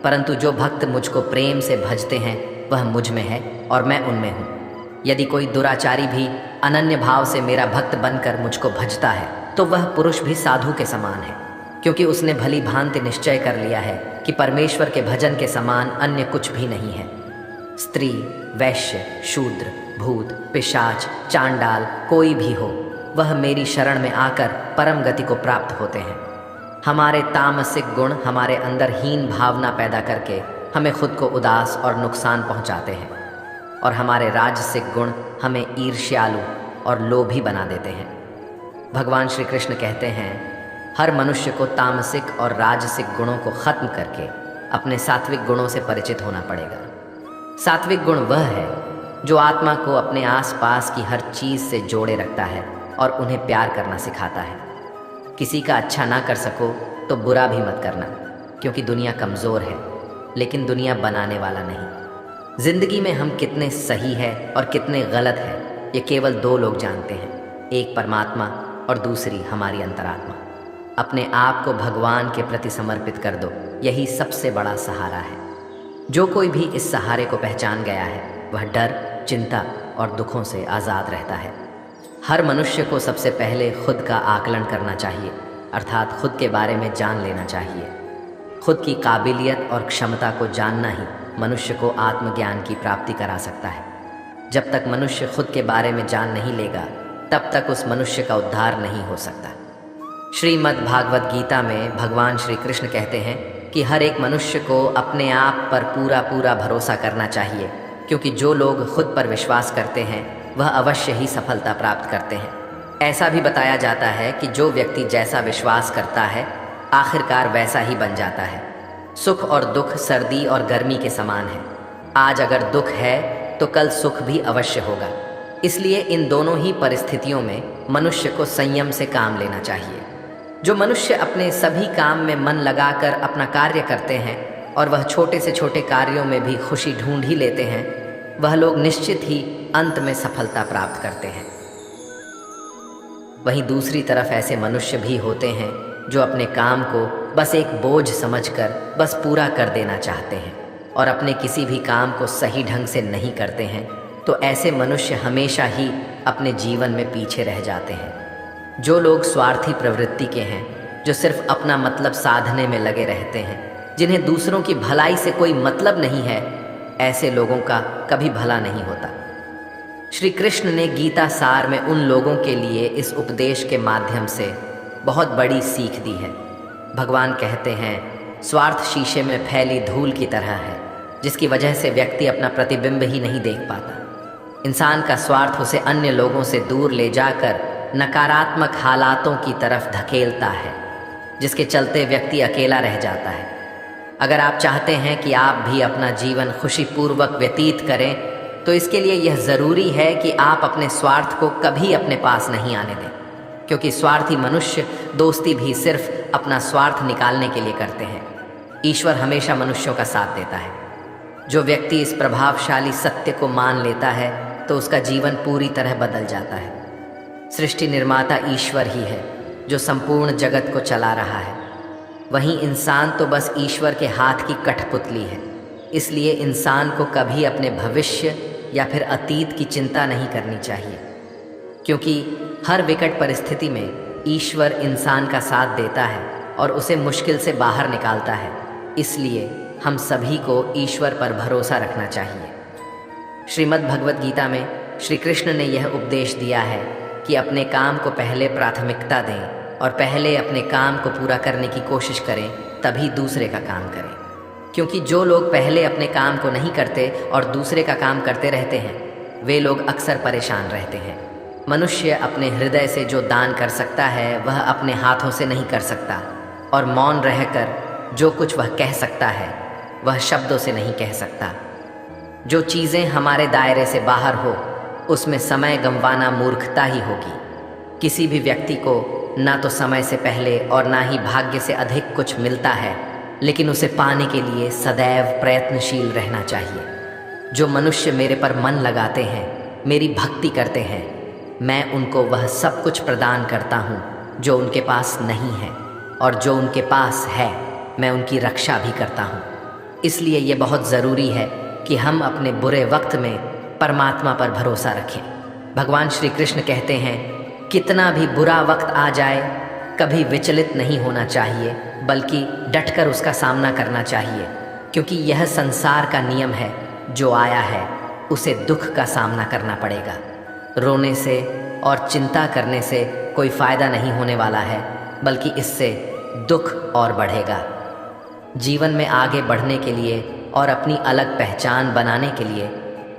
परंतु जो भक्त मुझको प्रेम से भजते हैं वह मुझ में है और मैं उनमें हूँ। यदि कोई दुराचारी भी अनन्य भाव से मेरा भक्त बनकर मुझको भजता है, तो वह पुरुष भी साधु के समान है, क्योंकि उसने भली भांति निश्चय कर लिया है कि परमेश्वर के भजन के समान अन्य कुछ भी नहीं है। स्त्री, वैश्य, शूद्र, भूत, पिशाच, चांडाल कोई भी हो, वह मेरी शरण में आकर परम गति को प्राप्त होते हैं। हमारे तामसिक गुण हमारे अंदर हीन भावना पैदा करके हमें खुद को उदास और नुकसान पहुंचाते हैं, और हमारे राजसिक गुण हमें ईर्ष्यालु और लोभी बना देते हैं। भगवान श्री कृष्ण कहते हैं, हर मनुष्य को तामसिक और राजसिक गुणों को खत्म करके अपने सात्विक गुणों से परिचित होना पड़ेगा। सात्विक गुण वह है जो आत्मा को अपने आसपास की हर चीज़ से जोड़े रखता है और उन्हें प्यार करना सिखाता है। किसी का अच्छा ना कर सको तो बुरा भी मत करना, क्योंकि दुनिया कमज़ोर है, लेकिन दुनिया बनाने वाला नहीं। जिंदगी में हम कितने सही है और कितने गलत है, ये केवल दो लोग जानते हैं, एक परमात्मा और दूसरी हमारी अंतरात्मा। अपने आप को भगवान के प्रति समर्पित कर दो, यही सबसे बड़ा सहारा है। जो कोई भी इस सहारे को पहचान गया है, वह डर, चिंता और दुखों से आज़ाद रहता है। हर मनुष्य को सबसे पहले खुद का आकलन करना चाहिए, अर्थात खुद के बारे में जान लेना चाहिए। खुद की काबिलियत और क्षमता को जानना ही मनुष्य को आत्मज्ञान की प्राप्ति करा सकता है। जब तक मनुष्य खुद के बारे में जान नहीं लेगा, तब तक उस मनुष्य का उद्धार नहीं हो सकता। श्रीमद् भागवत गीता में भगवान श्री कृष्ण कहते हैं कि हर एक मनुष्य को अपने आप पर पूरा पूरा भरोसा करना चाहिए, क्योंकि जो लोग खुद पर विश्वास करते हैं वह अवश्य ही सफलता प्राप्त करते हैं। ऐसा भी बताया जाता है कि जो व्यक्ति जैसा विश्वास करता है, आखिरकार वैसा ही बन जाता है। सुख और दुख सर्दी और गर्मी के समान है। आज अगर दुख है तो कल सुख भी अवश्य होगा। इसलिए इन दोनों ही परिस्थितियों में मनुष्य को संयम से काम लेना चाहिए। जो मनुष्य अपने सभी काम में मन लगाकर अपना कार्य करते हैं और वह छोटे से छोटे कार्यों में भी खुशी ढूंढ ही लेते हैं, वह लोग निश्चित ही अंत में सफलता प्राप्त करते हैं। वहीं दूसरी तरफ ऐसे मनुष्य भी होते हैं जो अपने काम को बस एक बोझ समझकर बस पूरा कर देना चाहते हैं और अपने किसी भी काम को सही ढंग से नहीं करते हैं, तो ऐसे मनुष्य हमेशा ही अपने जीवन में पीछे रह जाते हैं। जो लोग स्वार्थी प्रवृत्ति के हैं, जो सिर्फ अपना मतलब साधने में लगे रहते हैं, जिन्हें दूसरों की भलाई से कोई मतलब नहीं है, ऐसे लोगों का कभी भला नहीं होता। श्री कृष्ण ने गीता सार में उन लोगों के लिए इस उपदेश के माध्यम से बहुत बड़ी सीख दी है। भगवान कहते हैं, स्वार्थ शीशे में फैली धूल की तरह है, जिसकी वजह से व्यक्ति अपना प्रतिबिंब ही नहीं देख पाता। इंसान का स्वार्थ उसे अन्य लोगों से दूर ले जाकर नकारात्मक हालातों की तरफ धकेलता है, जिसके चलते व्यक्ति अकेला रह जाता है। अगर आप चाहते हैं कि आप भी अपना जीवन खुशीपूर्वक व्यतीत करें, तो इसके लिए यह ज़रूरी है कि आप अपने स्वार्थ को कभी अपने पास नहीं आने दें, क्योंकि स्वार्थी मनुष्य दोस्ती भी सिर्फ अपना स्वार्थ निकालने के लिए करते हैं। ईश्वर हमेशा मनुष्यों का साथ देता है। जो व्यक्ति इस प्रभावशाली सत्य को मान लेता है, तो उसका जीवन पूरी तरह बदल जाता है। सृष्टि निर्माता ईश्वर ही है, जो संपूर्ण जगत को चला रहा है। वहीं इंसान तो बस ईश्वर के हाथ की कठपुतली है। इसलिए इंसान को कभी अपने भविष्य या फिर अतीत की चिंता नहीं करनी चाहिए, क्योंकि हर विकट परिस्थिति में ईश्वर इंसान का साथ देता है और उसे मुश्किल से बाहर निकालता है। इसलिए हम सभी को ईश्वर पर भरोसा रखना चाहिए। श्रीमद् भगवद गीता में श्री कृष्ण ने यह उपदेश दिया है कि अपने काम को पहले प्राथमिकता दें और पहले अपने काम को पूरा करने की कोशिश करें, तभी दूसरे का काम करें। क्योंकि जो लोग पहले अपने काम को नहीं करते और दूसरे का काम करते रहते हैं, वे लोग अक्सर परेशान रहते हैं। मनुष्य अपने हृदय से जो दान कर सकता है, वह अपने हाथों से नहीं कर सकता, और मौन रहकर जो कुछ वह कह सकता है, वह शब्दों से नहीं कह सकता। जो चीज़ें हमारे दायरे से बाहर हो, उसमें समय गंवाना मूर्खता ही होगी। किसी भी व्यक्ति को ना तो समय से पहले और ना ही भाग्य से अधिक कुछ मिलता है, लेकिन उसे पाने के लिए सदैव प्रयत्नशील रहना चाहिए। जो मनुष्य मेरे पर मन लगाते हैं, मेरी भक्ति करते हैं, मैं उनको वह सब कुछ प्रदान करता हूँ जो उनके पास नहीं है, और जो उनके पास है, मैं उनकी रक्षा भी करता हूँ। इसलिए ये बहुत ज़रूरी है कि हम अपने बुरे वक्त में परमात्मा पर भरोसा रखें। भगवान श्री कृष्ण कहते हैं, कितना भी बुरा वक्त आ जाए, कभी विचलित नहीं होना चाहिए, बल्कि डटकर उसका सामना करना चाहिए, क्योंकि यह संसार का नियम है। जो आया है उसे दुख का सामना करना पड़ेगा। रोने से और चिंता करने से कोई फ़ायदा नहीं होने वाला है, बल्कि इससे दुख और बढ़ेगा। जीवन में आगे बढ़ने के लिए और अपनी अलग पहचान बनाने के लिए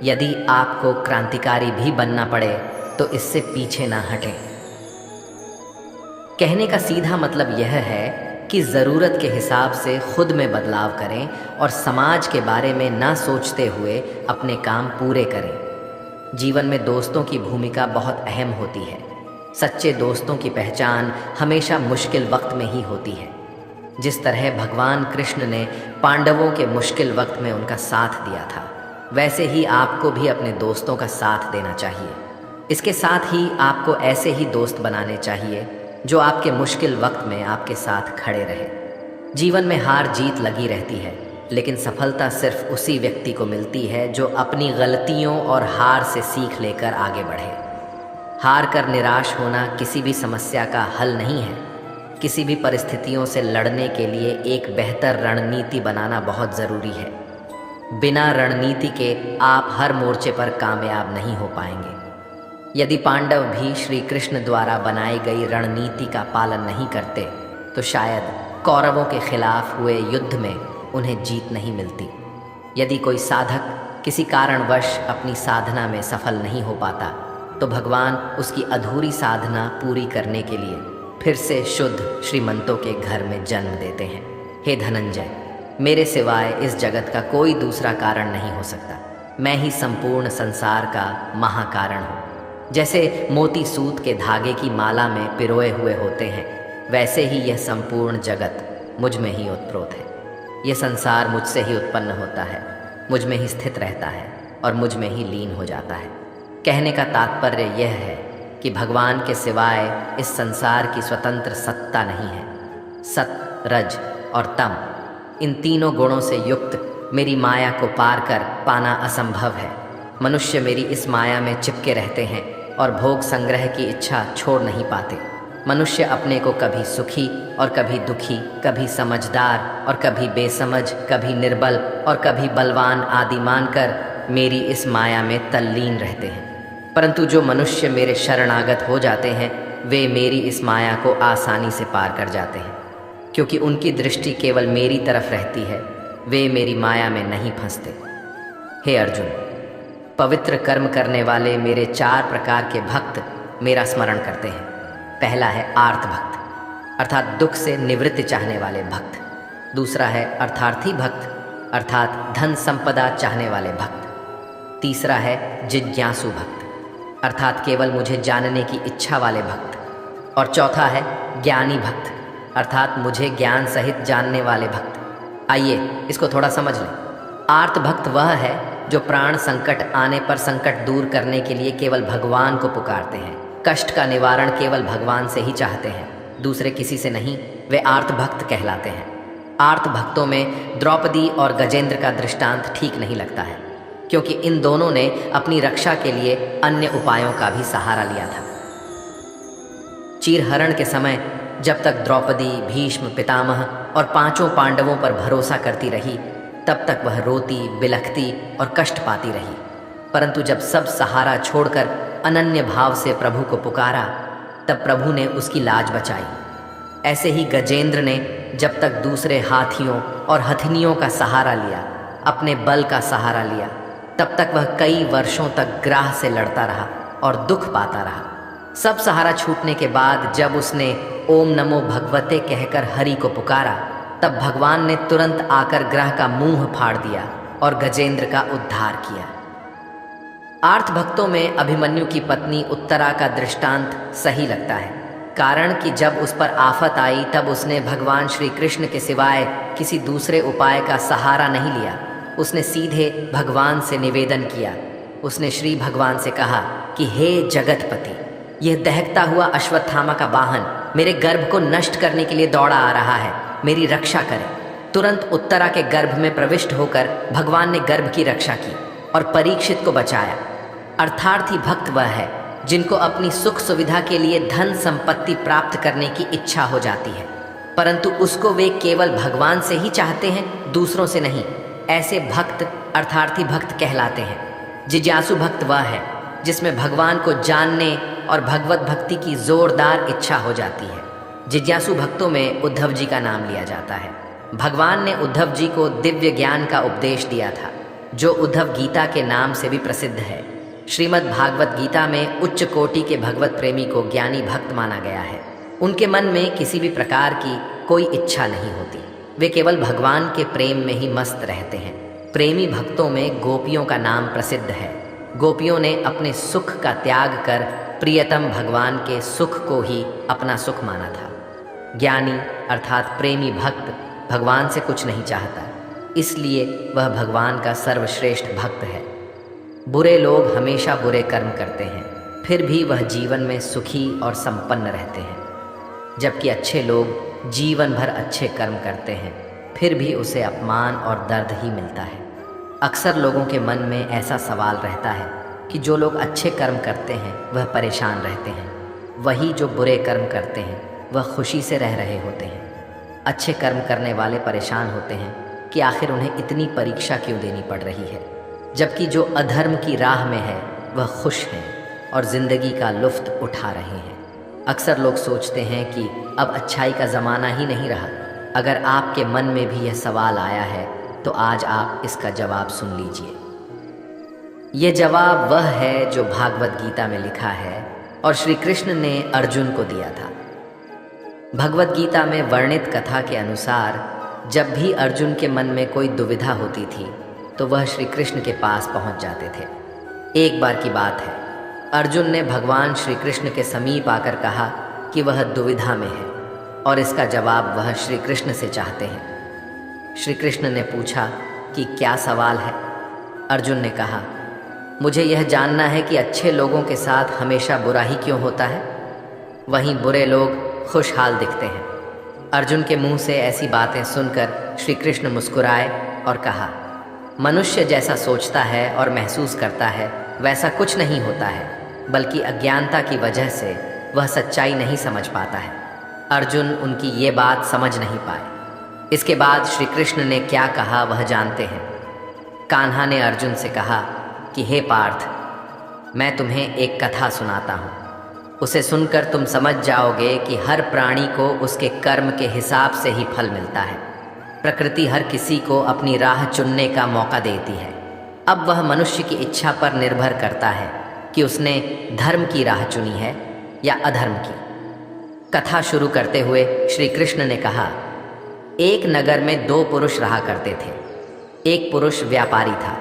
यदि आपको क्रांतिकारी भी बनना पड़े, तो इससे पीछे ना हटें। कहने का सीधा मतलब यह है कि ज़रूरत के हिसाब से खुद में बदलाव करें और समाज के बारे में ना सोचते हुए अपने काम पूरे करें। जीवन में दोस्तों की भूमिका बहुत अहम होती है। सच्चे दोस्तों की पहचान हमेशा मुश्किल वक्त में ही होती है। जिस तरह भगवान कृष्ण ने पांडवों के मुश्किल वक्त में उनका साथ दिया था, वैसे ही आपको भी अपने दोस्तों का साथ देना चाहिए। इसके साथ ही आपको ऐसे ही दोस्त बनाने चाहिए जो आपके मुश्किल वक्त में आपके साथ खड़े रहे। जीवन में हार जीत लगी रहती है, लेकिन सफलता सिर्फ उसी व्यक्ति को मिलती है जो अपनी गलतियों और हार से सीख लेकर आगे बढ़े। हार कर निराश होना किसी भी समस्या का हल नहीं है। किसी भी परिस्थितियों से लड़ने के लिए एक बेहतर रणनीति बनाना बहुत ज़रूरी है। बिना रणनीति के आप हर मोर्चे पर कामयाब नहीं हो पाएंगे। यदि पांडव भी श्री कृष्ण द्वारा बनाई गई रणनीति का पालन नहीं करते, तो शायद कौरवों के खिलाफ हुए युद्ध में उन्हें जीत नहीं मिलती। यदि कोई साधक किसी कारणवश अपनी साधना में सफल नहीं हो पाता, तो भगवान उसकी अधूरी साधना पूरी करने के लिए फिर से शुद्ध श्रीमंतों के घर में जन्म देते हैं। हे धनंजय, मेरे सिवाय इस जगत का कोई दूसरा कारण नहीं हो सकता। मैं ही संपूर्ण संसार का महाकारण हूँ। जैसे मोती सूत के धागे की माला में पिरोए हुए होते हैं, वैसे ही यह संपूर्ण जगत मुझ में ही उत्प्रोत है। यह संसार मुझसे ही उत्पन्न होता है, मुझ में ही स्थित रहता है और मुझ में ही लीन हो जाता है। कहने का तात्पर्य यह है कि भगवान के सिवाय इस संसार की स्वतंत्र सत्ता नहीं है। सत, रज और तम, इन तीनों गुणों से युक्त मेरी माया को पार कर पाना असंभव है। मनुष्य मेरी इस माया में चिपके रहते हैं और भोग संग्रह की इच्छा छोड़ नहीं पाते। मनुष्य अपने को कभी सुखी और कभी दुखी, कभी समझदार और कभी बेसमझ, कभी निर्बल और कभी बलवान आदि मानकर मेरी इस माया में तल्लीन रहते हैं। परंतु जो मनुष्य मेरे शरणागत हो जाते हैं वे मेरी इस माया को आसानी से पार कर जाते हैं, क्योंकि उनकी दृष्टि केवल मेरी तरफ रहती है, वे मेरी माया में नहीं फंसते। हे अर्जुन, पवित्र कर्म करने वाले मेरे 4 प्रकार के भक्त मेरा स्मरण करते हैं। पहला है आर्त भक्त, अर्थात दुख से निवृत्ति चाहने वाले भक्त। दूसरा है अर्थार्थी भक्त, अर्थात धन संपदा चाहने वाले भक्त। तीसरा है जिज्ञासु भक्त, अर्थात केवल मुझे जानने की इच्छा वाले भक्त। और चौथा है ज्ञानी भक्त, अर्थात मुझे ज्ञान सहित जानने वाले भक्त। आइए इसको थोड़ा समझ लें। आर्त भक्त वह है जो प्राण संकट आने पर संकट दूर करने के लिए केवल भगवान को पुकारते हैं, कष्ट का निवारण केवल भगवान से ही चाहते हैं, दूसरे किसी से नहीं। वे आर्त भक्त कहलाते हैं। आर्त भक्तों में द्रौपदी और गजेंद्र का दृष्टांत ठीक नहीं लगता है, क्योंकि इन दोनों ने अपनी रक्षा के लिए अन्य उपायों का भी सहारा लिया था। चीरहरण के समय जब तक द्रौपदी, भीष्म पितामह और 5 पांडवों पर भरोसा करती रही, तब तक वह रोती, बिलखती और कष्ट पाती रही। परंतु जब सब सहारा छोड़कर अनन्य भाव से प्रभु को पुकारा, तब प्रभु ने उसकी लाज बचाई। ऐसे ही गजेंद्र ने जब तक दूसरे हाथियों और हथिनियों का सहारा लिया, अपने बल का सहारा लिया, तब तक वह कई वर्षों तक ग्राह से लड़ता रहा और दुख पाता रहा। सब सहारा छूटने के बाद जब उसने ओम नमो भगवते कहकर हरि को पुकारा, तब भगवान ने तुरंत आकर ग्रह का मुंह फाड़ दिया और गजेंद्र का उद्धार किया। आर्त भक्तों में अभिमन्यु की पत्नी उत्तरा का दृष्टांत सही लगता है, कारण कि जब उस पर आफत आई तब उसने भगवान श्री कृष्ण के सिवाय किसी दूसरे उपाय का सहारा नहीं लिया। उसने सीधे भगवान से निवेदन किया। उसने श्री भगवान से कहा कि हे जगतपति, यह दहकता हुआ अश्वत्थामा का वाहन मेरे गर्भ को नष्ट करने के लिए दौड़ा आ रहा है, मेरी रक्षा करें। तुरंत उत्तरा के गर्भ में प्रविष्ट होकर भगवान ने गर्भ की रक्षा की और परीक्षित को बचाया। अर्थार्थी भक्त वह है जिनको अपनी सुख सुविधा के लिए धन संपत्ति प्राप्त करने की इच्छा हो जाती है, परंतु उसको वे केवल भगवान से ही चाहते हैं, दूसरों से नहीं। ऐसे भक्त अर्थार्थी भक्त कहलाते हैं। जिज्ञासु भक्त वह है जिसमें भगवान को जानने और भगवत भक्ति की जोरदार इच्छा हो जाती है। जिज्ञासु भक्तों में उद्धव जी का नाम लिया जाता है। भगवान ने उद्धव जी को दिव्य ज्ञान का उपदेश दिया था, जो उद्धव गीता के नाम से भी प्रसिद्ध है। श्रीमद् भागवत गीता में उच्च कोटि के भगवत प्रेमी को ज्ञानी भक्त माना गया है। उनके मन में किसी भी प्रकार की कोई इच्छा नहीं होती, वे केवल भगवान के प्रेम में ही मस्त रहते हैं। प्रेमी भक्तों में गोपियों का नाम प्रसिद्ध है। गोपियों ने अपने सुख का त्याग कर प्रियतम भगवान के सुख को ही अपना सुख माना था। ज्ञानी अर्थात प्रेमी भक्त भगवान से कुछ नहीं चाहता, इसलिए वह भगवान का सर्वश्रेष्ठ भक्त है। बुरे लोग हमेशा बुरे कर्म करते हैं, फिर भी वह जीवन में सुखी और संपन्न रहते हैं, जबकि अच्छे लोग जीवन भर अच्छे कर्म करते हैं, फिर भी उसे अपमान और दर्द ही मिलता है। अक्सर लोगों के मन में ऐसा सवाल रहता है कि जो लोग अच्छे कर्म करते हैं वह परेशान रहते हैं, वही जो बुरे कर्म करते हैं वह खुशी से रह रहे होते हैं। अच्छे कर्म करने वाले परेशान होते हैं कि आखिर उन्हें इतनी परीक्षा क्यों देनी पड़ रही है, जबकि जो अधर्म की राह में है वह खुश हैं और ज़िंदगी का लुफ्त उठा रहे हैं। अक्सर लोग सोचते हैं कि अब अच्छाई का ज़माना ही नहीं रहा। अगर आपके मन में भी यह सवाल आया है तो आज आप इसका जवाब सुन लीजिए। ये जवाब वह है जो भागवत गीता में लिखा है और श्री कृष्ण ने अर्जुन को दिया था। भगवत गीता में वर्णित कथा के अनुसार जब भी अर्जुन के मन में कोई दुविधा होती थी तो वह श्री कृष्ण के पास पहुंच जाते थे। एक बार की बात है, अर्जुन ने भगवान श्री कृष्ण के समीप आकर कहा कि वह दुविधा में है और इसका जवाब वह श्री कृष्ण से चाहते हैं। श्री कृष्ण ने पूछा कि क्या सवाल है? अर्जुन ने कहा, मुझे यह जानना है कि अच्छे लोगों के साथ हमेशा बुरा ही क्यों होता है, वहीं बुरे लोग खुशहाल दिखते हैं। अर्जुन के मुंह से ऐसी बातें सुनकर श्री कृष्ण मुस्कुराए और कहा, मनुष्य जैसा सोचता है और महसूस करता है वैसा कुछ नहीं होता है, बल्कि अज्ञानता की वजह से वह सच्चाई नहीं समझ पाता है। अर्जुन उनकी ये बात समझ नहीं पाए। इसके बाद श्री कृष्ण ने क्या कहा वह जानते हैं। कान्हा ने अर्जुन से कहा कि हे पार्थ, मैं तुम्हें एक कथा सुनाता हूँ। उसे सुनकर तुम समझ जाओगे कि हर प्राणी को उसके कर्म के हिसाब से ही फल मिलता है। प्रकृति हर किसी को अपनी राह चुनने का मौका देती है। अब वह मनुष्य की इच्छा पर निर्भर करता है कि उसने धर्म की राह चुनी है या अधर्म की। कथा शुरू करते हुए श्री कृष्ण ने कहा, एक नगर में दो पुरुष रहा करते थे। एक पुरुष व्यापारी था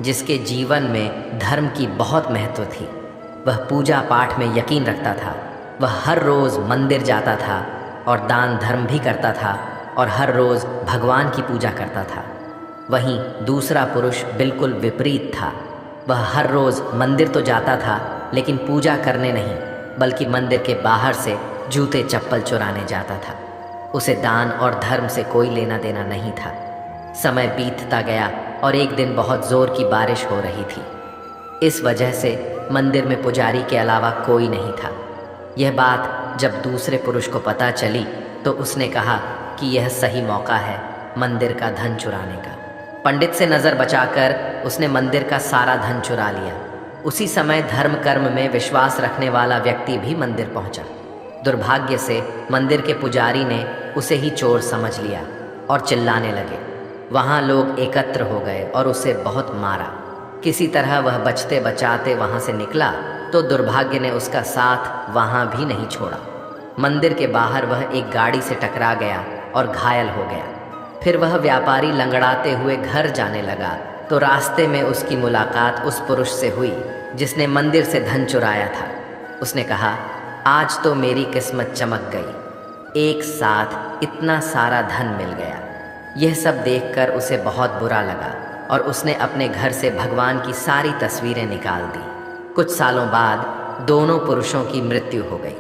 जिसके जीवन में धर्म की बहुत महत्व थी। वह पूजा पाठ में यकीन रखता था। वह हर रोज़ मंदिर जाता था और दान धर्म भी करता था और हर रोज़ भगवान की पूजा करता था। वहीं दूसरा पुरुष बिल्कुल विपरीत था। वह हर रोज़ मंदिर तो जाता था लेकिन पूजा करने नहीं, बल्कि मंदिर के बाहर से जूते चप्पल चुराने जाता था। उसे दान और धर्म से कोई लेना देना नहीं था। समय बीतता गया और एक दिन बहुत ज़ोर की बारिश हो रही थी। इस वजह से मंदिर में पुजारी के अलावा कोई नहीं था। यह बात जब दूसरे पुरुष को पता चली तो उसने कहा कि यह सही मौका है मंदिर का धन चुराने का। पंडित से नज़र बचाकर उसने मंदिर का सारा धन चुरा लिया। उसी समय धर्म कर्म में विश्वास रखने वाला व्यक्ति भी मंदिर पहुंचा। दुर्भाग्य से मंदिर के पुजारी ने उसे ही चोर समझ लिया और चिल्लाने लगे। वहाँ लोग एकत्र हो गए और उसे बहुत मारा। किसी तरह वह बचते बचाते वहाँ से निकला तो दुर्भाग्य ने उसका साथ वहाँ भी नहीं छोड़ा। मंदिर के बाहर वह एक गाड़ी से टकरा गया और घायल हो गया। फिर वह व्यापारी लंगड़ाते हुए घर जाने लगा तो रास्ते में उसकी मुलाकात उस पुरुष से हुई जिसने मंदिर से धन चुराया था। उसने कहा, आज तो मेरी किस्मत चमक गई, एक साथ इतना सारा धन मिल गया। यह सब देखकर उसे बहुत बुरा लगा और उसने अपने घर से भगवान की सारी तस्वीरें निकाल दी। कुछ सालों बाद दोनों पुरुषों की मृत्यु हो गई।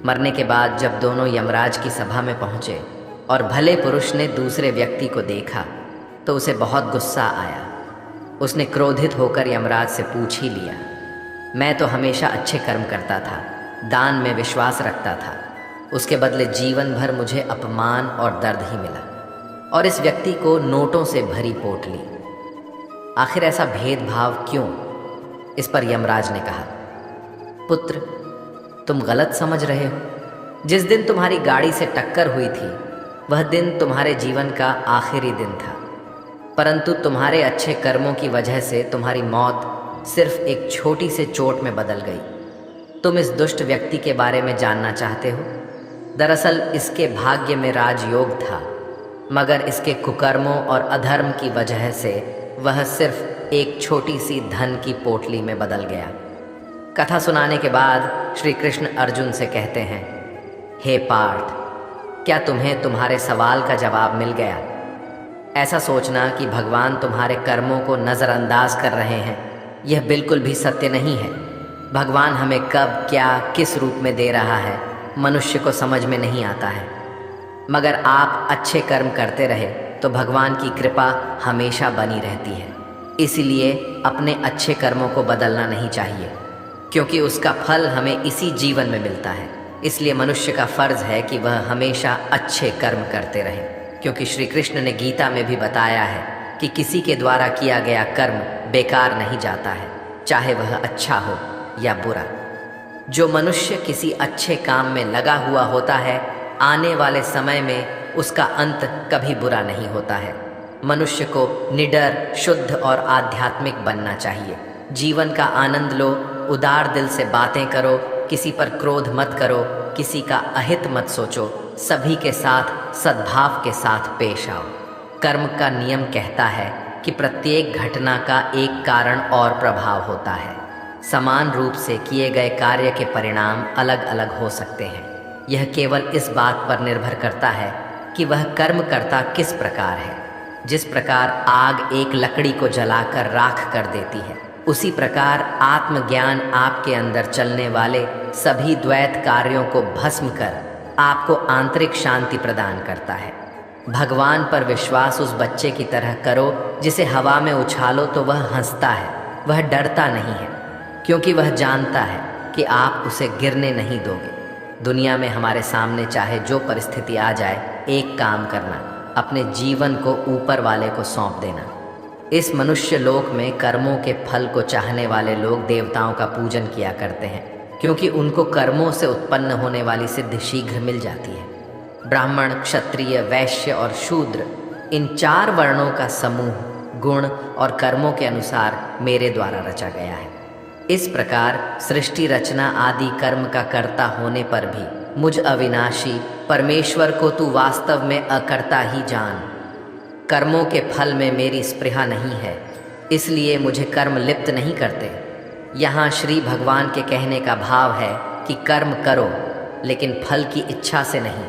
मरने के बाद जब दोनों यमराज की सभा में पहुँचे और भले पुरुष ने दूसरे व्यक्ति को देखा तो उसे बहुत गुस्सा आया। उसने क्रोधित होकर यमराज से पूछ ही लिया, मैं तो हमेशा अच्छे कर्म करता था, दान में विश्वास रखता था, उसके बदले जीवन भर मुझे अपमान और दर्द ही मिला और इस व्यक्ति को नोटों से भरी पोटली। आखिर ऐसा भेदभाव क्यों? इस पर यमराज ने कहा, पुत्र, तुम गलत समझ रहे हो। जिस दिन तुम्हारी गाड़ी से टक्कर हुई थी वह दिन तुम्हारे जीवन का आखिरी दिन था, परंतु तुम्हारे अच्छे कर्मों की वजह से तुम्हारी मौत सिर्फ एक छोटी से चोट में बदल गई। तुम इस दुष्ट व्यक्ति के बारे में जानना चाहते हो? दरअसल इसके भाग्य में राजयोग था, मगर इसके कुकर्मों और अधर्म की वजह से वह सिर्फ एक छोटी सी धन की पोटली में बदल गया। कथा सुनाने के बाद श्री कृष्ण अर्जुन से कहते हैं, हे पार्थ, क्या तुम्हें तुम्हारे सवाल का जवाब मिल गया? ऐसा सोचना कि भगवान तुम्हारे कर्मों को नज़रअंदाज कर रहे हैं, यह बिल्कुल भी सत्य नहीं है। भगवान हमें कब क्या किस रूप में दे रहा है मनुष्य को समझ में नहीं आता है। मगर आप अच्छे कर्म करते रहे तो भगवान की कृपा हमेशा बनी रहती है। इसीलिए अपने अच्छे कर्मों को बदलना नहीं चाहिए, क्योंकि उसका फल हमें इसी जीवन में मिलता है। इसलिए मनुष्य का फर्ज है कि वह हमेशा अच्छे कर्म करते रहे, क्योंकि श्री कृष्ण ने गीता में भी बताया है कि किसी के द्वारा किया गया कर्म बेकार नहीं जाता है, चाहे वह अच्छा हो या बुरा। जो मनुष्य किसी अच्छे काम में लगा हुआ होता है, आने वाले समय में उसका अंत कभी बुरा नहीं होता है। मनुष्य को निडर, शुद्ध और आध्यात्मिक बनना चाहिए। जीवन का आनंद लो, उदार दिल से बातें करो, किसी पर क्रोध मत करो, किसी का अहित मत सोचो, सभी के साथ सद्भाव के साथ पेश आओ। कर्म का नियम कहता है कि प्रत्येक घटना का एक कारण और प्रभाव होता है। समान रूप से किए गए कार्य के परिणाम अलग अलग हो सकते हैं। यह केवल इस बात पर निर्भर करता है कि वह कर्म करता किस प्रकार है। जिस प्रकार आग एक लकड़ी को जलाकर राख कर देती है, उसी प्रकार आत्मज्ञान आपके अंदर चलने वाले सभी द्वैत कार्यों को भस्म कर आपको आंतरिक शांति प्रदान करता है। भगवान पर विश्वास उस बच्चे की तरह करो जिसे हवा में उछालो तो वह हंसता है, वह डरता नहीं है, क्योंकि वह जानता है कि आप उसे गिरने नहीं दोगे। दुनिया में हमारे सामने चाहे जो परिस्थिति आ जाए, एक काम करना, अपने जीवन को ऊपर वाले को सौंप देना। इस मनुष्य लोक में कर्मों के फल को चाहने वाले लोग देवताओं का पूजन किया करते हैं, क्योंकि उनको कर्मों से उत्पन्न होने वाली सिद्धि शीघ्र मिल जाती है। ब्राह्मण, क्षत्रिय, वैश्य और शूद्र, इन 4 वर्णों का समूह गुण और कर्मों के अनुसार मेरे द्वारा रचा गया है। इस प्रकार सृष्टि रचना आदि कर्म का कर्ता होने पर भी मुझ अविनाशी परमेश्वर को तू वास्तव में अकर्ता ही जान। कर्मों के फल में मेरी स्पृहा नहीं है, इसलिए मुझे कर्म लिप्त नहीं करते। यहाँ श्री भगवान के कहने का भाव है कि कर्म करो, लेकिन फल की इच्छा से नहीं,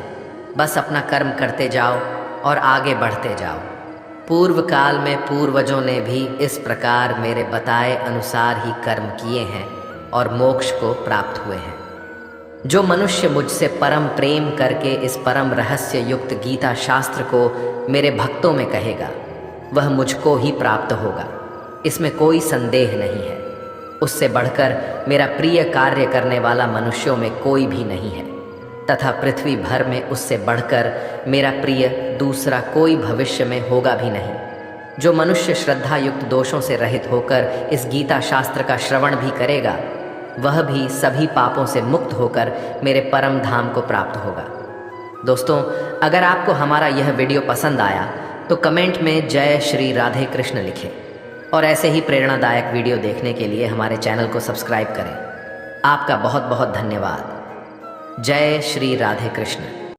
बस अपना कर्म करते जाओ और आगे बढ़ते जाओ। पूर्व काल में पूर्वजों ने भी इस प्रकार मेरे बताए अनुसार ही कर्म किए हैं और मोक्ष को प्राप्त हुए हैं। जो मनुष्य मुझसे परम प्रेम करके इस परम रहस्य युक्त गीता शास्त्र को मेरे भक्तों में कहेगा, वह मुझको ही प्राप्त होगा, इसमें कोई संदेह नहीं है। उससे बढ़कर मेरा प्रिय कार्य करने वाला मनुष्यों में कोई भी नहीं है, तथा पृथ्वी भर में उससे बढ़कर मेरा प्रिय दूसरा कोई भविष्य में होगा भी नहीं। जो मनुष्य श्रद्धा युक्त दोषों से रहित होकर इस गीता शास्त्र का श्रवण भी करेगा, वह भी सभी पापों से मुक्त होकर मेरे परम धाम को प्राप्त होगा। दोस्तों, अगर आपको हमारा यह वीडियो पसंद आया तो कमेंट में जय श्री राधे कृष्ण लिखें और ऐसे ही प्रेरणादायक वीडियो देखने के लिए हमारे चैनल को सब्सक्राइब करें। आपका बहुत बहुत धन्यवाद। जय श्री राधे कृष्ण।